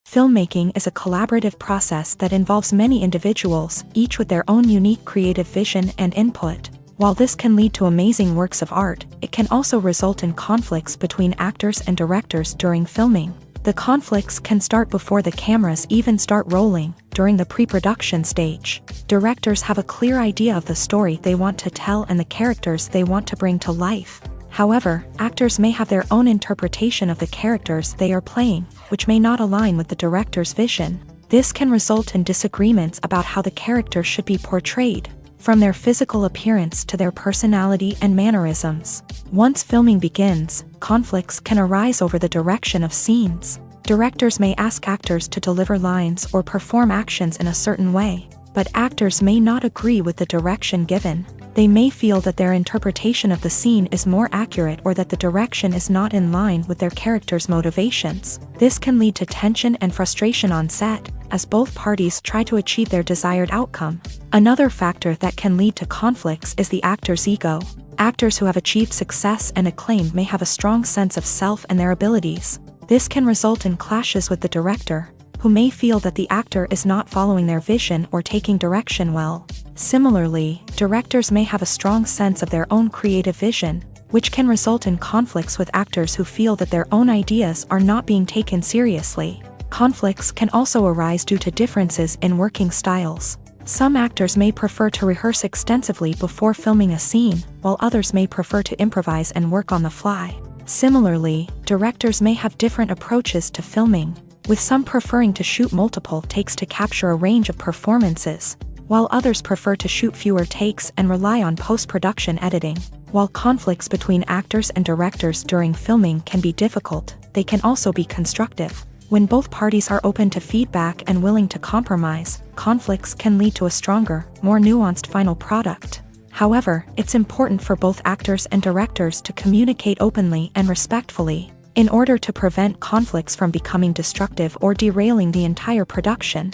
Filmmaking is a collaborative process that involves many individuals, each with their own unique creative vision and input. While this can lead to amazing works of art, it can also result in conflicts between actors and directors during filming. The conflicts can start before the cameras even start rolling, during the pre-production stage. Directors have a clear idea of the story they want to tell and the characters they want to bring to life. However, actors may have their own interpretation of the characters they are playing, which may not align with the director's vision. This can result in disagreements about how the character should be portrayed, from their physical appearance to their personality and mannerisms. Once filming begins, conflicts can arise over the direction of scenes. Directors may ask actors to deliver lines or perform actions in a certain way, but actors may not agree with the direction given. They may feel that their interpretation of the scene is more accurate or that the direction is not in line with their character's motivations. This can lead to tension and frustration on set, as both parties try to achieve their desired outcome. Another factor that can lead to conflicts is the actor's ego. Actors who have achieved success and acclaim may have a strong sense of self and their abilities. This can result in clashes with the director, who may feel that the actor is not following their vision or taking direction well. Similarly, directors may have a strong sense of their own creative vision, which can result in conflicts with actors who feel that their own ideas are not being taken seriously. Conflicts can also arise due to differences in working styles. Some actors may prefer to rehearse extensively before filming a scene, while others may prefer to improvise and work on the fly. Similarly, directors may have different approaches to filming, with some preferring to shoot multiple takes to capture a range of performances, while others prefer to shoot fewer takes and rely on post-production editing. While conflicts between actors and directors during filming can be difficult, they can also be constructive. When both parties are open to feedback and willing to compromise, conflicts can lead to a stronger, more nuanced final product. However, it's important for both actors and directors to communicate openly and respectfully, in order to prevent conflicts from becoming destructive or derailing the entire production.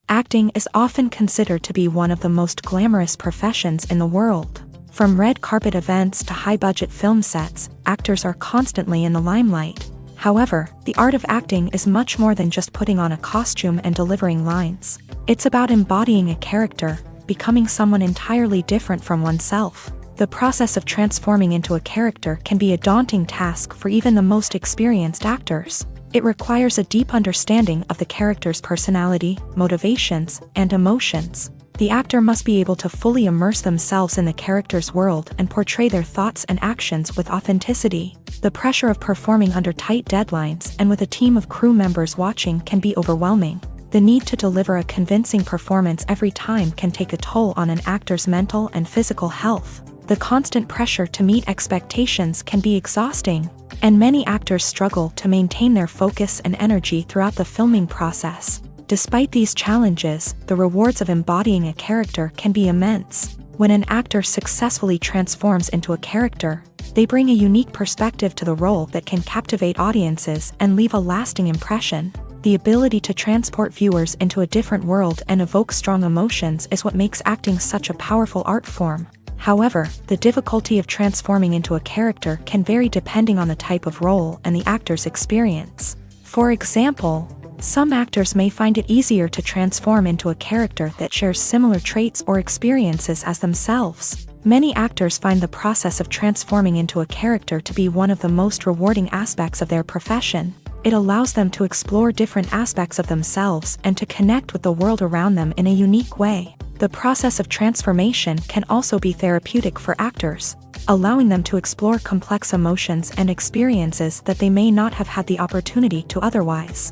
Acting is often considered to be one of the most glamorous professions in the world. From red carpet events to high-budget film sets, actors are constantly in the limelight. However, the art of acting is much more than just putting on a costume and delivering lines. It's about embodying a character, becoming someone entirely different from oneself. The process of transforming into a character can be a daunting task for even the most experienced actors. It requires a deep understanding of the character's personality, motivations, and emotions. The actor must be able to fully immerse themselves in the character's world and portray their thoughts and actions with authenticity. The pressure of performing under tight deadlines and with a team of crew members watching can be overwhelming. The need to deliver a convincing performance every time can take a toll on an actor's mental and physical health. The constant pressure to meet expectations can be exhausting, and many actors struggle to maintain their focus and energy throughout the filming process. Despite these challenges, the rewards of embodying a character can be immense. When an actor successfully transforms into a character, they bring a unique perspective to the role that can captivate audiences and leave a lasting impression. The ability to transport viewers into a different world and evoke strong emotions is what makes acting such a powerful art form. However, the difficulty of transforming into a character can vary depending on the type of role and the actor's experience. For example, some actors may find it easier to transform into a character that shares similar traits or experiences as themselves. Many actors find the process of transforming into a character to be one of the most rewarding aspects of their profession. It allows them to explore different aspects of themselves and to connect with the world around them in a unique way. The process of transformation can also be therapeutic for actors, allowing them to explore complex emotions and experiences that they may not have had the opportunity to otherwise.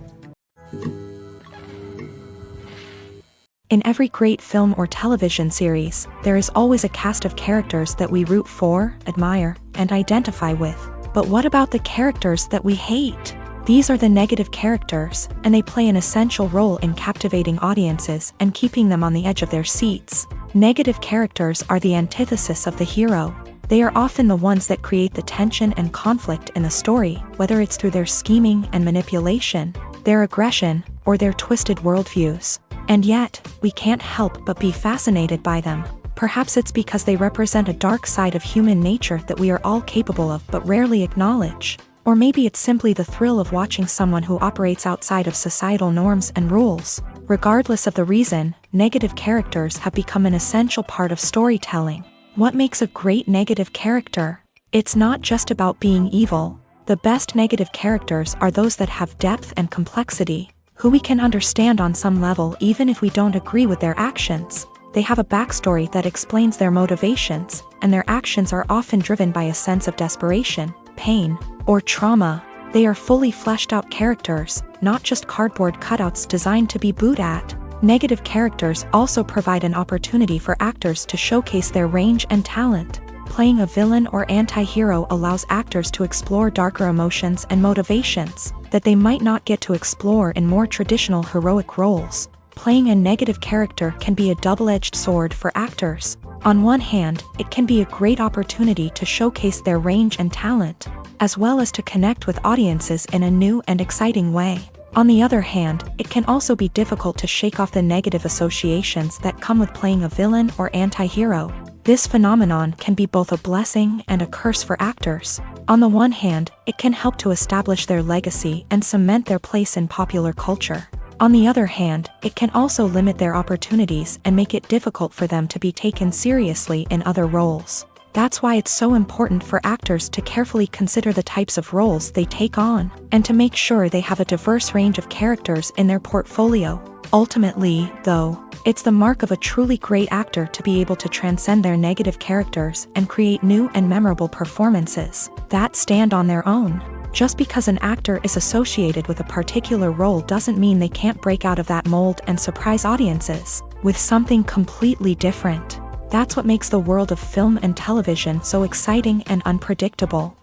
In every great film or television series, there is always a cast of characters that we root for, admire, and identify with. But what about the characters that we hate? These are the negative characters, and they play an essential role in captivating audiences and keeping them on the edge of their seats. Negative characters are the antithesis of the hero. They are often the ones that create the tension and conflict in the story, whether it's through their scheming and manipulation, their aggression, or their twisted worldviews. And yet, we can't help but be fascinated by them. Perhaps it's because they represent a dark side of human nature that we are all capable of but rarely acknowledge. Or maybe it's simply the thrill of watching someone who operates outside of societal norms and rules. Regardless of the reason, negative characters have become an essential part of storytelling. What makes a great negative character? It's not just about being evil. The best negative characters are those that have depth and complexity, who we can understand on some level even if we don't agree with their actions. They have a backstory that explains their motivations, and their actions are often driven by a sense of desperation, pain, or trauma. They are fully fleshed out characters, not just cardboard cutouts designed to be booed at. Negative characters also provide an opportunity for actors to showcase their range and talent. Playing a villain or anti-hero allows actors to explore darker emotions and motivations that they might not get to explore in more traditional heroic roles. Playing a negative character can be a double-edged sword for actors. On one hand, it can be a great opportunity to showcase their range and talent, as well as to connect with audiences in a new and exciting way. On the other hand, it can also be difficult to shake off the negative associations that come with playing a villain or anti-hero. This phenomenon can be both a blessing and a curse for actors. On the one hand, it can help to establish their legacy and cement their place in popular culture. On the other hand, it can also limit their opportunities and make it difficult for them to be taken seriously in other roles. That's why it's so important for actors to carefully consider the types of roles they take on, and to make sure they have a diverse range of characters in their portfolio. Ultimately, though, it's the mark of a truly great actor to be able to transcend their negative characters and create new and memorable performances that stand on their own. Just because an actor is associated with a particular role doesn't mean they can't break out of that mold and surprise audiences with something completely different. That's what makes the world of film and television so exciting and unpredictable.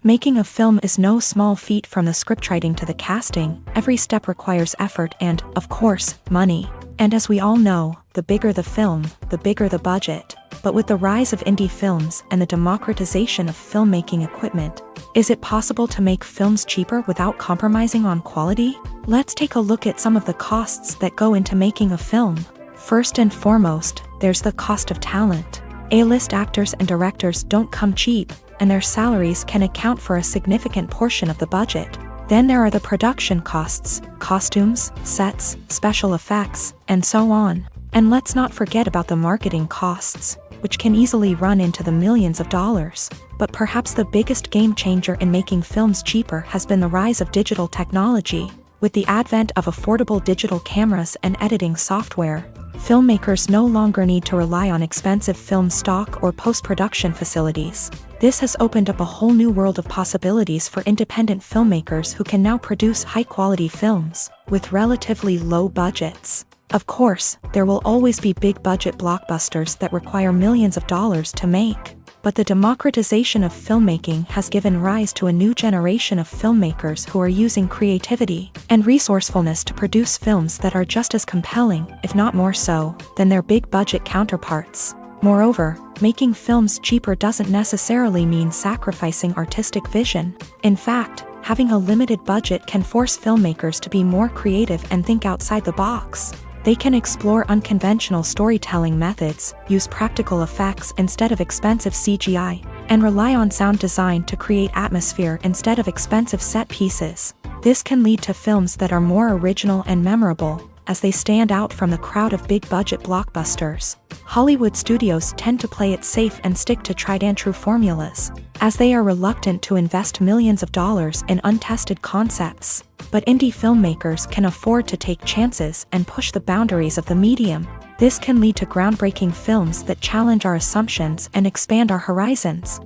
Making a film is no small feat. From the scriptwriting to the casting, every step requires effort and, of course, money. And as we all know, the bigger the film, the bigger the budget. But with the rise of indie films and the democratization of filmmaking equipment, is it possible to make films cheaper without compromising on quality? Let's take a look at some of the costs that go into making a film. First and foremost, there's the cost of talent. A-list actors and directors don't come cheap, and their salaries can account for a significant portion of the budget. Then there are the production costs, costumes, sets, special effects, and so on. And let's not forget about the marketing costs, which can easily run into the millions of dollars. But perhaps the biggest game changer in making films cheaper has been the rise of digital technology. With the advent of affordable digital cameras and editing software, filmmakers no longer need to rely on expensive film stock or post-production facilities. This has opened up a whole new world of possibilities for independent filmmakers who can now produce high-quality films with relatively low budgets. Of course, there will always be big-budget blockbusters that require millions of dollars to make. But the democratization of filmmaking has given rise to a new generation of filmmakers who are using creativity and resourcefulness to produce films that are just as compelling, if not more so, than their big-budget counterparts. Moreover, making films cheaper doesn't necessarily mean sacrificing artistic vision. In fact, having a limited budget can force filmmakers to be more creative and think outside the box. They can explore unconventional storytelling methods, use practical effects instead of expensive CGI, and rely on sound design to create atmosphere instead of expensive set pieces. This can lead to films that are more original and memorable, as they stand out from the crowd of big-budget blockbusters. Hollywood studios tend to play it safe and stick to tried-and-true formulas, as they are reluctant to invest millions of dollars in untested concepts. But indie filmmakers can afford to take chances and push the boundaries of the medium. This can lead to groundbreaking films that challenge our assumptions and expand our horizons.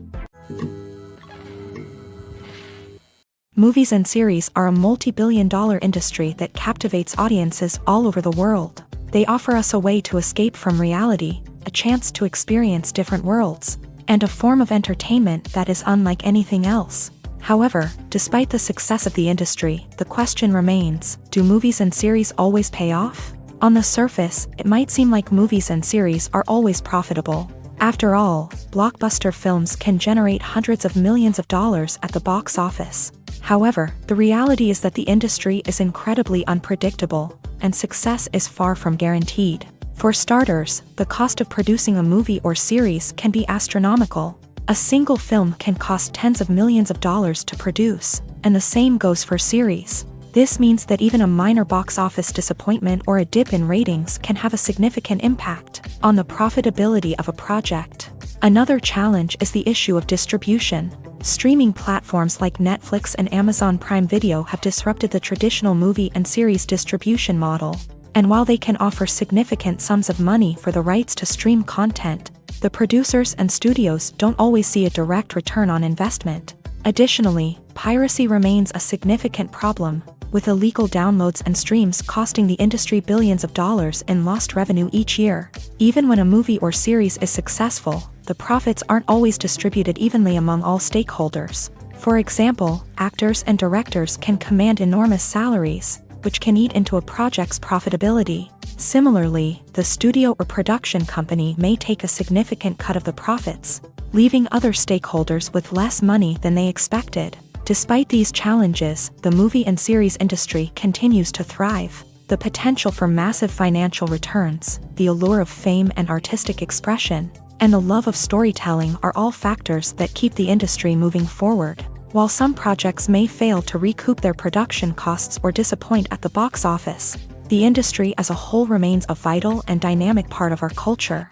Movies and series are a multi-billion-dollar industry that captivates audiences all over the world. They offer us a way to escape from reality, a chance to experience different worlds, and a form of entertainment that is unlike anything else. However, despite the success of the industry, the question remains, do movies and series always pay off? On the surface, it might seem like movies and series are always profitable. After all, blockbuster films can generate hundreds of millions of dollars at the box office. However, the reality is that the industry is incredibly unpredictable, and success is far from guaranteed. For starters, the cost of producing a movie or series can be astronomical. A single film can cost tens of millions of dollars to produce, and the same goes for series. This means that even a minor box office disappointment or a dip in ratings can have a significant impact on the profitability of a project. Another challenge is the issue of distribution. Streaming platforms like Netflix and Amazon Prime Video have disrupted the traditional movie and series distribution model. And while they can offer significant sums of money for the rights to stream content, the producers and studios don't always see a direct return on investment. Additionally, piracy remains a significant problem, with illegal downloads and streams costing the industry billions of dollars in lost revenue each year. Even when a movie or series is successful, the profits aren't always distributed evenly among all stakeholders. For example, actors and directors can command enormous salaries, which can eat into a project's profitability. Similarly, the studio or production company may take a significant cut of the profits, leaving other stakeholders with less money than they expected. Despite these challenges, the movie and series industry continues to thrive. The potential for massive financial returns, the allure of fame and artistic expression, and the love of storytelling are all factors that keep the industry moving forward. While some projects may fail to recoup their production costs or disappoint at the box office, the industry as a whole remains a vital and dynamic part of our culture.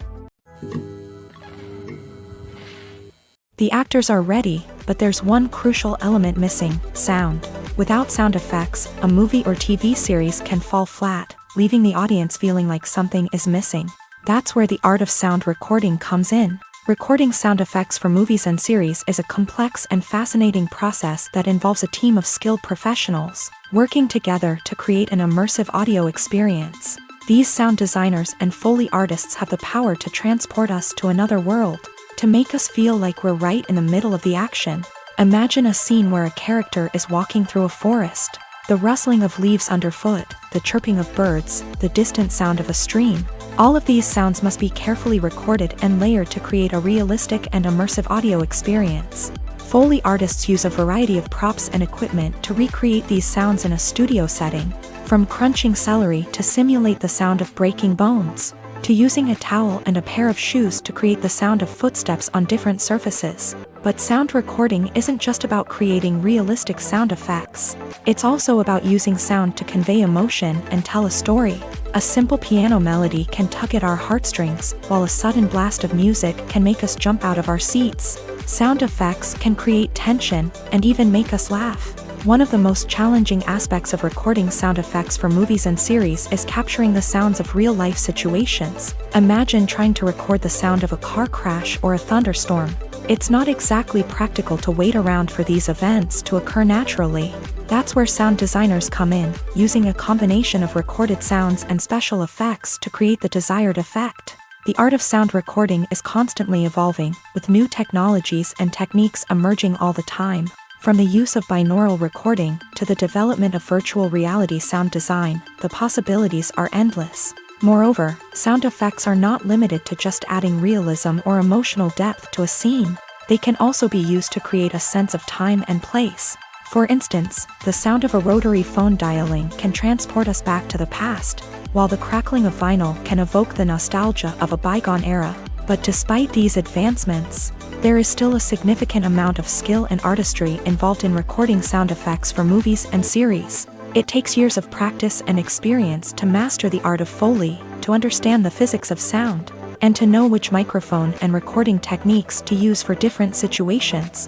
The actors are ready, but there's one crucial element missing: sound. Without sound effects, a movie or TV series can fall flat, leaving the audience feeling like something is missing. That's where the art of sound recording comes in. Recording sound effects for movies and series is a complex and fascinating process that involves a team of skilled professionals working together to create an immersive audio experience. These sound designers and Foley artists have the power to transport us to another world, to make us feel like we're right in the middle of the action. Imagine a scene where a character is walking through a forest. The rustling of leaves underfoot, the chirping of birds, the distant sound of a stream. All of these sounds must be carefully recorded and layered to create a realistic and immersive audio experience. Foley artists use a variety of props and equipment to recreate these sounds in a studio setting, from crunching celery to simulate the sound of breaking bones, to using a towel and a pair of shoes to create the sound of footsteps on different surfaces. But sound recording isn't just about creating realistic sound effects. It's also about using sound to convey emotion and tell a story. A simple piano melody can tug at our heartstrings, while a sudden blast of music can make us jump out of our seats. Sound effects can create tension and even make us laugh. One of the most challenging aspects of recording sound effects for movies and series is capturing the sounds of real-life situations. Imagine trying to record the sound of a car crash or a thunderstorm. It's not exactly practical to wait around for these events to occur naturally. That's where sound designers come in, using a combination of recorded sounds and special effects to create the desired effect. The art of sound recording is constantly evolving, with new technologies and techniques emerging all the time. From the use of binaural recording to the development of virtual reality sound design, the possibilities are endless. Moreover, sound effects are not limited to just adding realism or emotional depth to a scene. They can also be used to create a sense of time and place. For instance, the sound of a rotary phone dialing can transport us back to the past, while the crackling of vinyl can evoke the nostalgia of a bygone era. But despite these advancements, there is still a significant amount of skill and artistry involved in recording sound effects for movies and series. It takes years of practice and experience to master the art of Foley, to understand the physics of sound, and to know which microphone and recording techniques to use for different situations.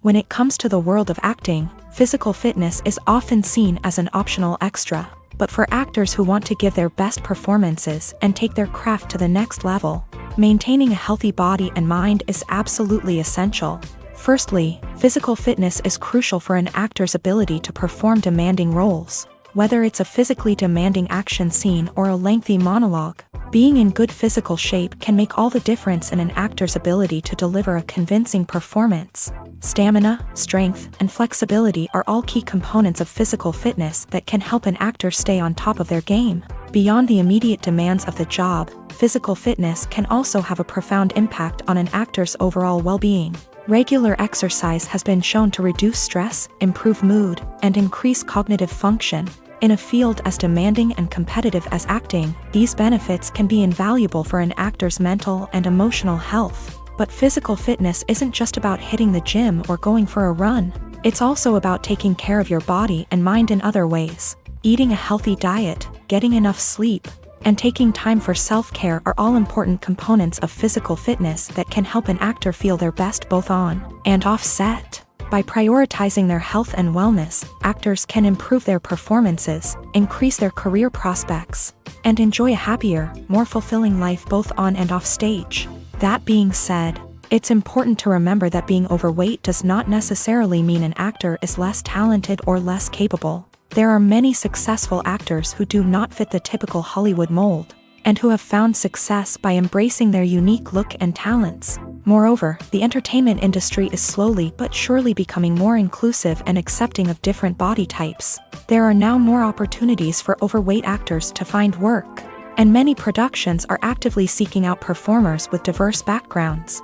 When it comes to the world of acting, physical fitness is often seen as an optional extra. But for actors who want to give their best performances and take their craft to the next level, maintaining a healthy body and mind is absolutely essential. Firstly, physical fitness is crucial for an actor's ability to perform demanding roles. Whether it's a physically demanding action scene or a lengthy monologue, being in good physical shape can make all the difference in an actor's ability to deliver a convincing performance. Stamina, strength, and flexibility are all key components of physical fitness that can help an actor stay on top of their game. Beyond the immediate demands of the job, physical fitness can also have a profound impact on an actor's overall well-being. Regular exercise has been shown to reduce stress, improve mood, and increase cognitive function. In a field as demanding and competitive as acting, these benefits can be invaluable for an actor's mental and emotional health. But physical fitness isn't just about hitting the gym or going for a run. It's also about taking care of your body and mind in other ways. Eating a healthy diet, getting enough sleep, and taking time for self-care are all important components of physical fitness that can help an actor feel their best both on and off set. By prioritizing their health and wellness, actors can improve their performances, increase their career prospects, and enjoy a happier, more fulfilling life both on and off stage. That being said, it's important to remember that being overweight does not necessarily mean an actor is less talented or less capable. There are many successful actors who do not fit the typical Hollywood mold, and who have found success by embracing their unique look and talents. Moreover, the entertainment industry is slowly but surely becoming more inclusive and accepting of different body types. There are now more opportunities for overweight actors to find work, and many productions are actively seeking out performers with diverse backgrounds.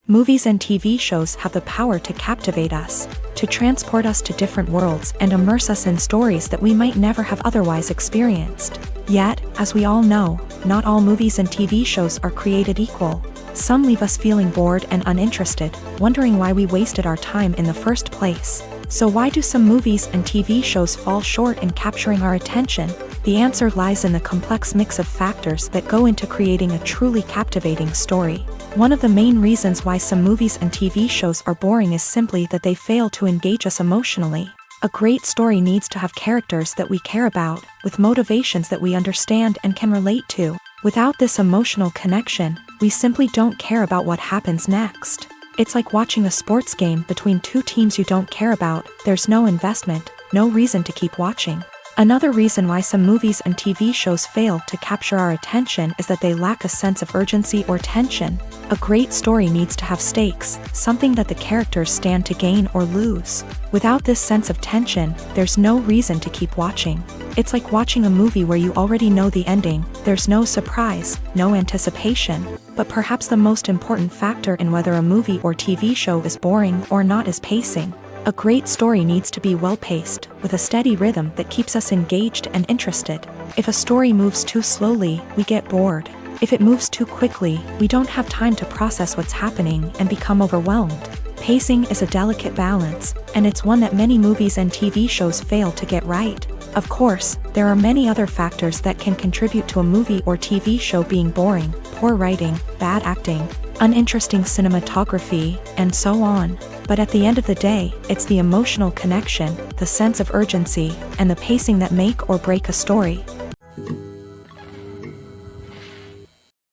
Movies and TV shows have the power to captivate us, to transport us to different worlds and immerse us in stories that we might never have otherwise experienced. Yet, as we all know, not all movies and TV shows are created equal. Some leave us feeling bored and uninterested, wondering why we wasted our time in the first place. So why do some movies and TV shows fall short in capturing our attention? The answer lies in the complex mix of factors that go into creating a truly captivating story. One of the main reasons why some movies and TV shows are boring is simply that they fail to engage us emotionally. A great story needs to have characters that we care about, with motivations that we understand and can relate to. Without this emotional connection, we simply don't care about what happens next. It's like watching a sports game between two teams you don't care about. There's no investment, no reason to keep watching. Another reason why some movies and TV shows fail to capture our attention is that they lack a sense of urgency or tension. A great story needs to have stakes, something that the characters stand to gain or lose. Without this sense of tension, there's no reason to keep watching. It's like watching a movie where you already know the ending. There's no surprise, no anticipation. But perhaps the most important factor in whether a movie or TV show is boring or not is pacing. A great story needs to be well-paced, with a steady rhythm that keeps us engaged and interested. If a story moves too slowly, we get bored. If it moves too quickly, we don't have time to process what's happening and become overwhelmed. Pacing is a delicate balance, and it's one that many movies and TV shows fail to get right. Of course, there are many other factors that can contribute to a movie or TV show being boring: poor writing, bad acting, uninteresting cinematography, and so on. But at the end of the day, it's the emotional connection, the sense of urgency, and the pacing that make or break a story.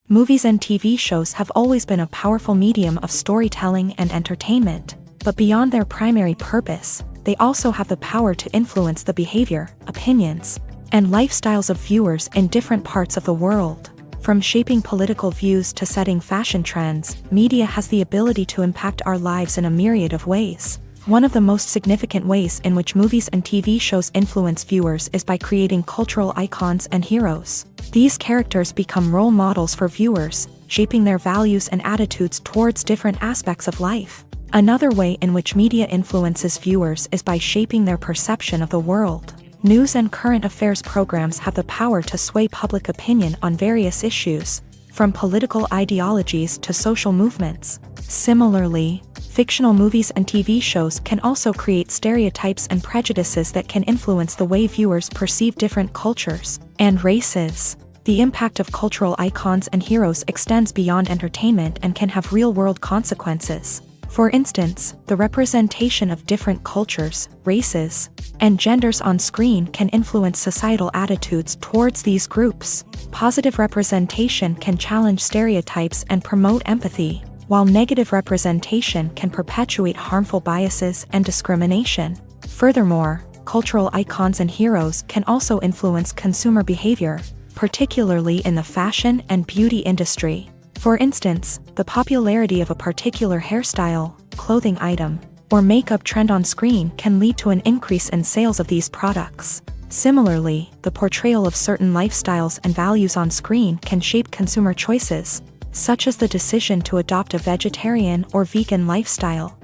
Movies and TV shows have always been a powerful medium of storytelling and entertainment, but beyond their primary purpose, they also have the power to influence the behavior, opinions, and lifestyles of viewers in different parts of the world. From shaping political views to setting fashion trends, media has the ability to impact our lives in a myriad of ways. One of the most significant ways in which movies and TV shows influence viewers is by creating cultural icons and heroes. These characters become role models for viewers, shaping their values and attitudes towards different aspects of life. Another way in which media influences viewers is by shaping their perception of the world. News and current affairs programs have the power to sway public opinion on various issues, from political ideologies to social movements. Similarly, fictional movies and TV shows can also create stereotypes and prejudices that can influence the way viewers perceive different cultures and races. The impact of cultural icons and heroes extends beyond entertainment and can have real-world consequences. For instance, the representation of different cultures, races, and genders on screen can influence societal attitudes towards these groups. Positive representation can challenge stereotypes and promote empathy, while negative representation can perpetuate harmful biases and discrimination. Furthermore, cultural icons and heroes can also influence consumer behavior, particularly in the fashion and beauty industry. For instance, the popularity of a particular hairstyle, clothing item, or makeup trend on screen can lead to an increase in sales of these products. Similarly, the portrayal of certain lifestyles and values on screen can shape consumer choices, such as the decision to adopt a vegetarian or vegan lifestyle.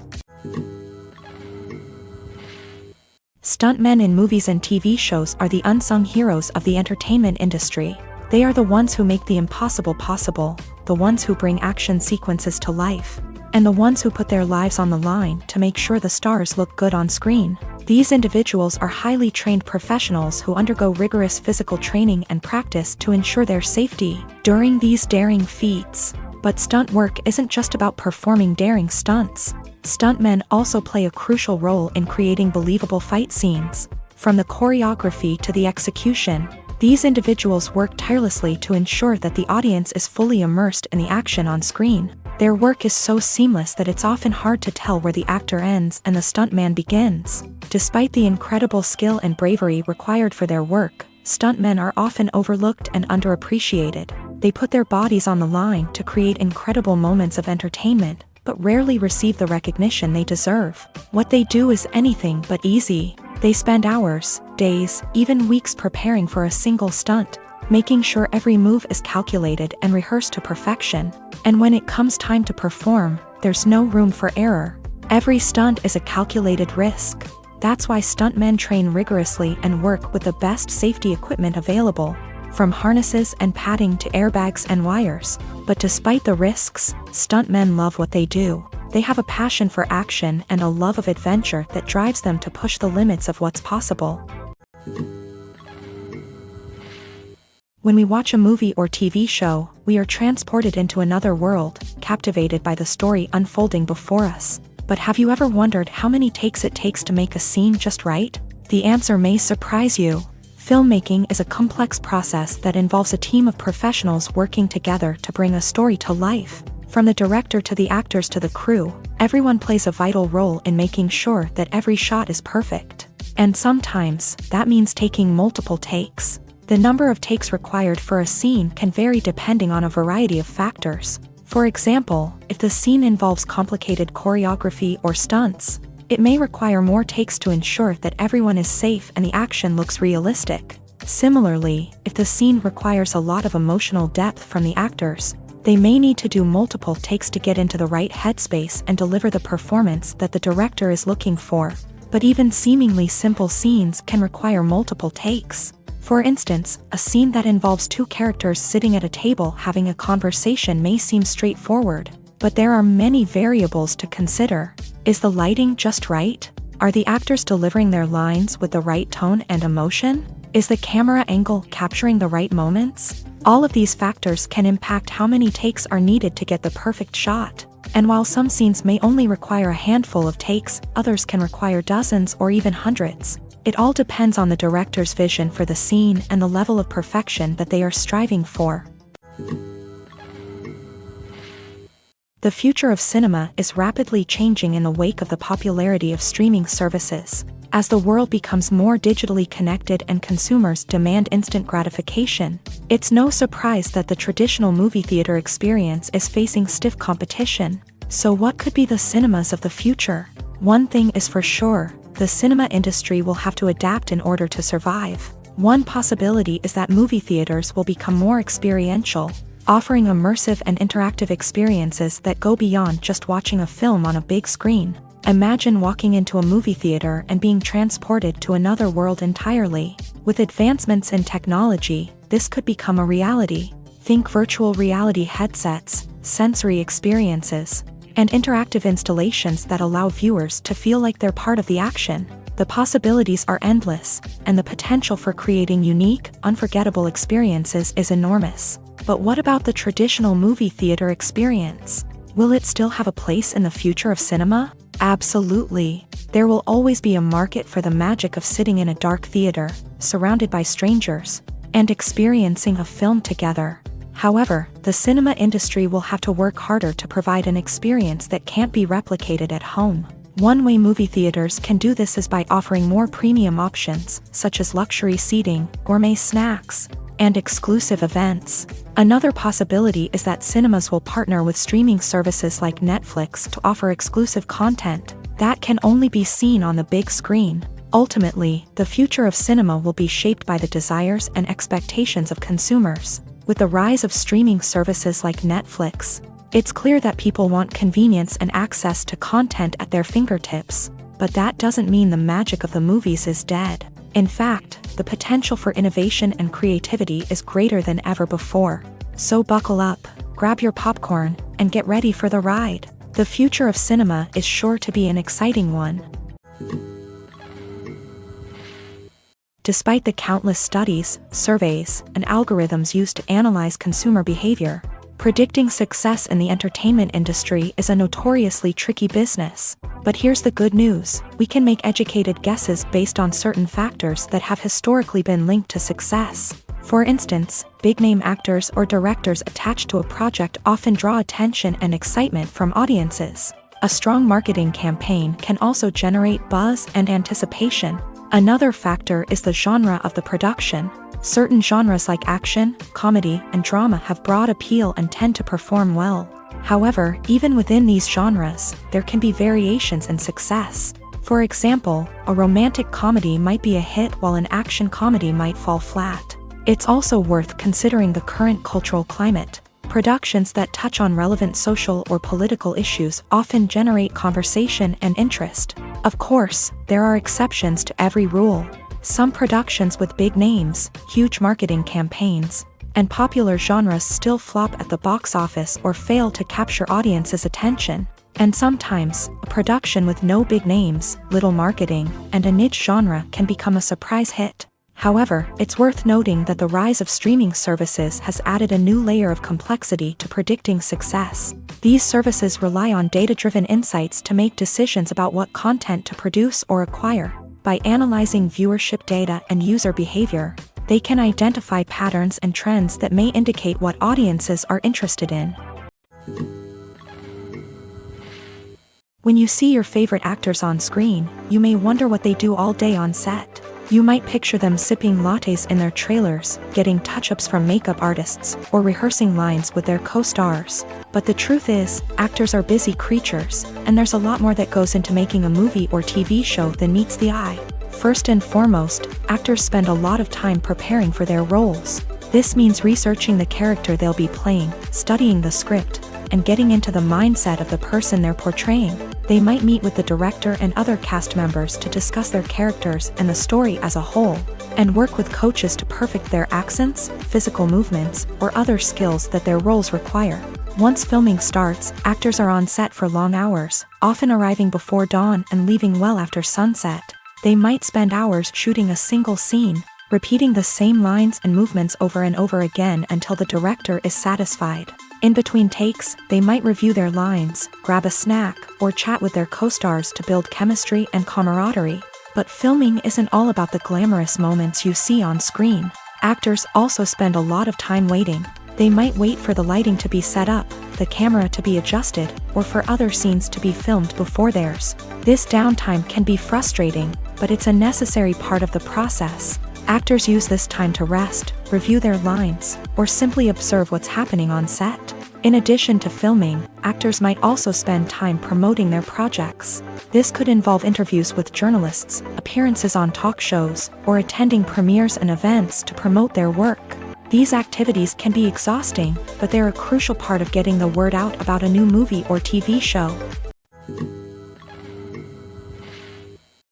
Stuntmen in movies and TV shows are the unsung heroes of the entertainment industry. They are the ones who make the impossible possible, the ones who bring action sequences to life, and the ones who put their lives on the line to make sure the stars look good on screen. These individuals are highly trained professionals who undergo rigorous physical training and practice to ensure their safety during these daring feats. But stunt work isn't just about performing daring stunts. Stuntmen also play a crucial role in creating believable fight scenes. From the choreography to the execution, these individuals work tirelessly to ensure that the audience is fully immersed in the action on screen. Their work is so seamless that it's often hard to tell where the actor ends and the stuntman begins. Despite the incredible skill and bravery required for their work, stuntmen are often overlooked and underappreciated. They put their bodies on the line to create incredible moments of entertainment, but rarely receive the recognition they deserve. What they do is anything but easy. They spend hours, days, even weeks preparing for a single stunt, making sure every move is calculated and rehearsed to perfection. And when it comes time to perform, there's no room for error. Every stunt is a calculated risk. That's why stuntmen train rigorously and work with the best safety equipment available, from harnesses and padding to airbags and wires. But despite the risks, stuntmen love what they do. They have a passion for action and a love of adventure that drives them to push the limits of what's possible. When we watch a movie or TV show, we are transported into another world, captivated by the story unfolding before us. But have you ever wondered how many takes it takes to make a scene just right? The answer may surprise you. Filmmaking is a complex process that involves a team of professionals working together to bring a story to life. From the director to the actors to the crew, everyone plays a vital role in making sure that every shot is perfect. And sometimes, that means taking multiple takes. The number of takes required for a scene can vary depending on a variety of factors. For example, if the scene involves complicated choreography or stunts, it may require more takes to ensure that everyone is safe and the action looks realistic. Similarly, if the scene requires a lot of emotional depth from the actors, they may need to do multiple takes to get into the right headspace and deliver the performance that the director is looking for. But even seemingly simple scenes can require multiple takes. For instance, a scene that involves two characters sitting at a table having a conversation may seem straightforward, but there are many variables to consider. Is the lighting just right? Are the actors delivering their lines with the right tone and emotion? Is the camera angle capturing the right moments? All of these factors can impact how many takes are needed to get the perfect shot. And while some scenes may only require a handful of takes, others can require dozens or even hundreds. It all depends on the director's vision for the scene and the level of perfection that they are striving for. The future of cinema is rapidly changing in the wake of the popularity of streaming services. As the world becomes more digitally connected and consumers demand instant gratification, it's no surprise that the traditional movie theater experience is facing stiff competition. So what could be the cinemas of the future? One thing is for sure, the cinema industry will have to adapt in order to survive. One possibility is that movie theaters will become more experiential, offering immersive and interactive experiences that go beyond just watching a film on a big screen. Imagine walking into a movie theater and being transported to another world entirely. With advancements in technology, this could become a reality. Think virtual reality headsets, sensory experiences, and interactive installations that allow viewers to feel like they're part of the action. The possibilities are endless, and the potential for creating unique, unforgettable experiences is enormous. But what about the traditional movie theater experience? Will it still have a place in the future of cinema? Absolutely. There will always be a market for the magic of sitting in a dark theater, surrounded by strangers, and experiencing a film together. However, the cinema industry will have to work harder to provide an experience that can't be replicated at home. One way movie theaters can do this is by offering more premium options, such as luxury seating, gourmet snacks, and exclusive events. Another possibility is that cinemas will partner with streaming services like Netflix to offer exclusive content that can only be seen on the big screen. Ultimately, the future of cinema will be shaped by the desires and expectations of consumers. With the rise of streaming services like Netflix, it's clear that people want convenience and access to content at their fingertips. But that doesn't mean the magic of the movies is dead. In fact, the potential for innovation and creativity is greater than ever before. So buckle up, grab your popcorn, and get ready for the ride. The future of cinema is sure to be an exciting one. Despite the countless studies, surveys, and algorithms used to analyze consumer behavior, predicting success in the entertainment industry is a notoriously tricky business. But here's the good news: we can make educated guesses based on certain factors that have historically been linked to success. For instance, big-name actors or directors attached to a project often draw attention and excitement from audiences. A strong marketing campaign can also generate buzz and anticipation. Another factor is the genre of the production. Certain genres like action, comedy, and drama have broad appeal and tend to perform well. However, even within these genres, there can be variations in success. For example, a romantic comedy might be a hit while an action comedy might fall flat. It's also worth considering the current cultural climate. Productions that touch on relevant social or political issues often generate conversation and interest. Of course, there are exceptions to every rule. Some productions with big names, huge marketing campaigns, and popular genres still flop at the box office or fail to capture audiences' attention. And sometimes, a production with no big names, little marketing, and a niche genre can become a surprise hit. However, it's worth noting that the rise of streaming services has added a new layer of complexity to predicting success. These services rely on data-driven insights to make decisions about what content to produce or acquire. By analyzing viewership data and user behavior, they can identify patterns and trends that may indicate what audiences are interested in. When you see your favorite actors on screen, you may wonder what they do all day on set. You might picture them sipping lattes in their trailers, getting touch-ups from makeup artists, or rehearsing lines with their co-stars. But the truth is, actors are busy creatures, and there's a lot more that goes into making a movie or TV show than meets the eye. First and foremost, actors spend a lot of time preparing for their roles. This means researching the character they'll be playing, studying the script, and getting into the mindset of the person they're portraying. They might meet with the director and other cast members to discuss their characters and the story as a whole, and work with coaches to perfect their accents, physical movements, or other skills that their roles require. Once filming starts, actors are on set for long hours, often arriving before dawn and leaving well after sunset. They might spend hours shooting a single scene, repeating the same lines and movements over and over again until the director is satisfied. In between takes, they might review their lines, grab a snack, or chat with their co-stars to build chemistry and camaraderie. But filming isn't all about the glamorous moments you see on screen. Actors also spend a lot of time waiting. They might wait for the lighting to be set up, the camera to be adjusted, or for other scenes to be filmed before theirs. This downtime can be frustrating, but it's a necessary part of the process. Actors use this time to rest, review their lines, or simply observe what's happening on set. In addition to filming, actors might also spend time promoting their projects. This could involve interviews with journalists, appearances on talk shows, or attending premieres and events to promote their work. These activities can be exhausting, but they're a crucial part of getting the word out about a new movie or TV show.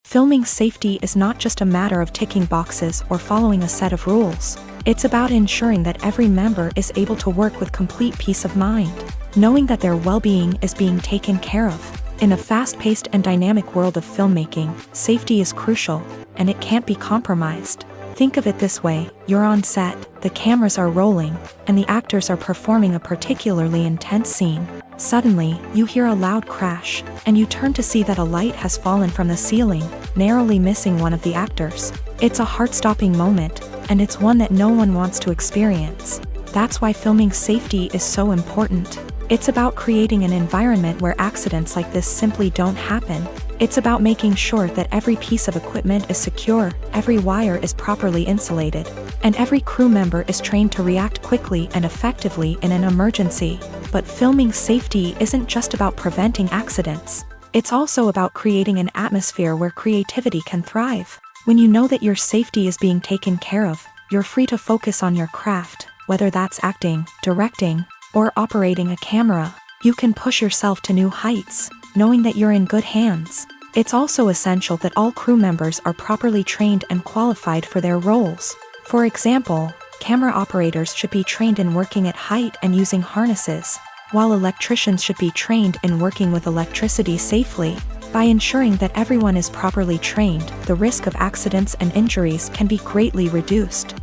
Filming safety is not just a matter of ticking boxes or following a set of rules. It's about ensuring that every member is able to work with complete peace of mind, knowing that their well-being is being taken care of. In a fast-paced and dynamic world of filmmaking, safety is crucial, and it can't be compromised. Think of it this way: you're on set, the cameras are rolling, and the actors are performing a particularly intense scene. Suddenly, you hear a loud crash, and you turn to see that a light has fallen from the ceiling, narrowly missing one of the actors. It's a heart-stopping moment, and it's one that no one wants to experience. That's why filming safety is so important. It's about creating an environment where accidents like this simply don't happen. It's about making sure that every piece of equipment is secure, every wire is properly insulated, and every crew member is trained to react quickly and effectively in an emergency. But filming safety isn't just about preventing accidents. It's also about creating an atmosphere where creativity can thrive. When you know that your safety is being taken care of, you're free to focus on your craft, whether that's acting, directing, or operating a camera. You can push yourself to new heights, knowing that you're in good hands. It's also essential that all crew members are properly trained and qualified for their roles. For example, camera operators should be trained in working at height and using harnesses, while electricians should be trained in working with electricity safely. By ensuring that everyone is properly trained, the risk of accidents and injuries can be greatly reduced.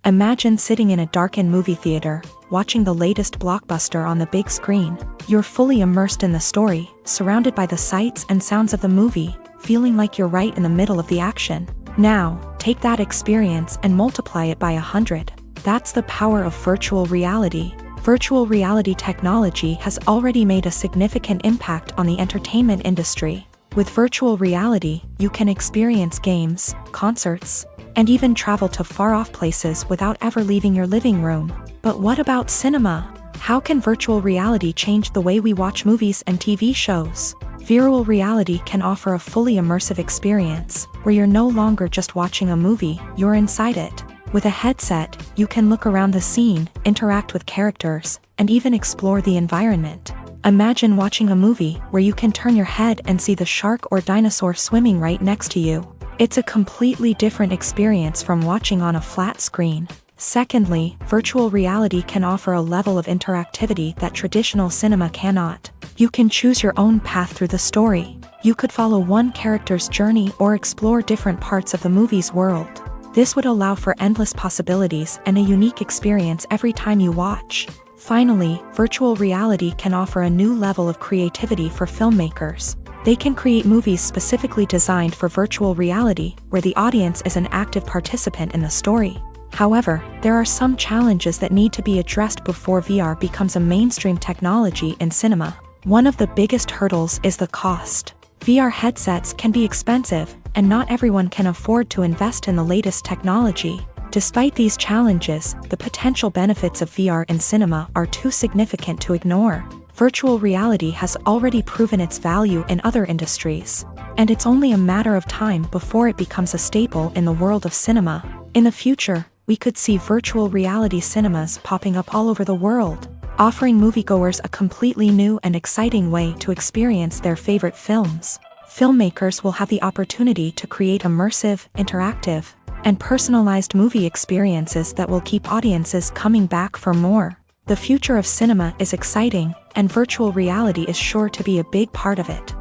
Imagine sitting in a darkened movie theater, watching the latest blockbuster on the big screen. You're fully immersed in the story, surrounded by the sights and sounds of the movie, feeling like you're right in the middle of the action. Now, take that experience and multiply it by 100. That's the power of virtual reality. Virtual reality technology has already made a significant impact on the entertainment industry. With virtual reality, you can experience games, concerts, and even travel to far-off places without ever leaving your living room. But what about cinema? How can virtual reality change the way we watch movies and TV shows? Virtual reality can offer a fully immersive experience, where you're no longer just watching a movie, you're inside it. With a headset, you can look around the scene, interact with characters, and even explore the environment. Imagine watching a movie where you can turn your head and see the shark or dinosaur swimming right next to you. It's a completely different experience from watching on a flat screen. Secondly, virtual reality can offer a level of interactivity that traditional cinema cannot. You can choose your own path through the story. You could follow one character's journey or explore different parts of the movie's world. This would allow for endless possibilities and a unique experience every time you watch. Finally, virtual reality can offer a new level of creativity for filmmakers. They can create movies specifically designed for virtual reality, where the audience is an active participant in the story. However, there are some challenges that need to be addressed before VR becomes a mainstream technology in cinema. One of the biggest hurdles is the cost. VR headsets can be expensive, and not everyone can afford to invest in the latest technology. Despite these challenges, the potential benefits of VR in cinema are too significant to ignore. Virtual reality has already proven its value in other industries, and it's only a matter of time before it becomes a staple in the world of cinema. In the future, we could see virtual reality cinemas popping up all over the world, offering moviegoers a completely new and exciting way to experience their favorite films. Filmmakers will have the opportunity to create immersive, interactive, and personalized movie experiences that will keep audiences coming back for more. The future of cinema is exciting, and virtual reality is sure to be a big part of it.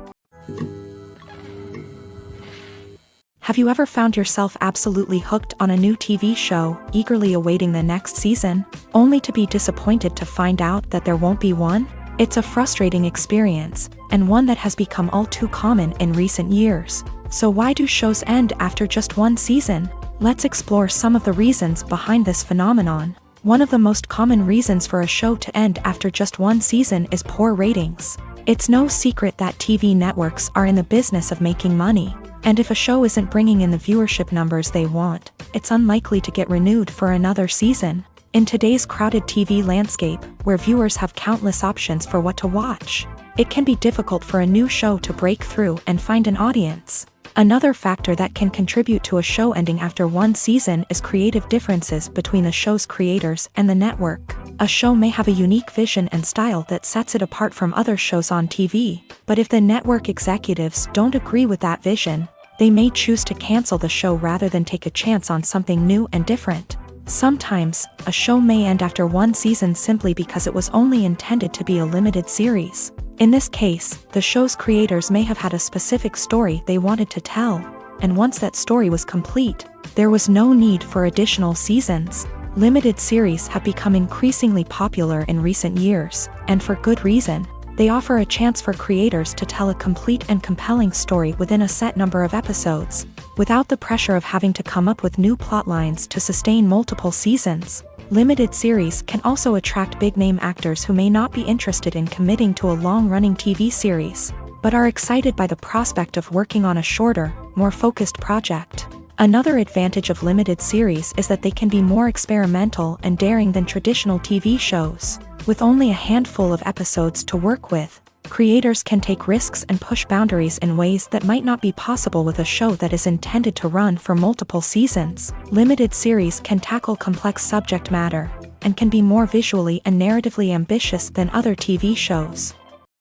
Have you ever found yourself absolutely hooked on a new TV show, eagerly awaiting the next season, only to be disappointed to find out that there won't be one? It's a frustrating experience, and one that has become all too common in recent years. So why do shows end after just one season? Let's explore some of the reasons behind this phenomenon. One of the most common reasons for a show to end after just one season is poor ratings. It's no secret that TV networks are in the business of making money, and if a show isn't bringing in the viewership numbers they want, it's unlikely to get renewed for another season. In today's crowded TV landscape, where viewers have countless options for what to watch, it can be difficult for a new show to break through and find an audience. Another factor that can contribute to a show ending after one season is creative differences between the show's creators and the network. A show may have a unique vision and style that sets it apart from other shows on TV, but if the network executives don't agree with that vision, they may choose to cancel the show rather than take a chance on something new and different. Sometimes, a show may end after one season simply because it was only intended to be a limited series. In this case, the show's creators may have had a specific story they wanted to tell, and once that story was complete, there was no need for additional seasons. Limited series have become increasingly popular in recent years, and for good reason. They offer a chance for creators to tell a complete and compelling story within a set number of episodes, without the pressure of having to come up with new plotlines to sustain multiple seasons. Limited series can also attract big-name actors who may not be interested in committing to a long-running TV series, but are excited by the prospect of working on a shorter, more focused project. Another advantage of limited series is that they can be more experimental and daring than traditional TV shows. With only a handful of episodes to work with, creators can take risks and push boundaries in ways that might not be possible with a show that is intended to run for multiple seasons. Limited series can tackle complex subject matter, and can be more visually and narratively ambitious than other TV shows.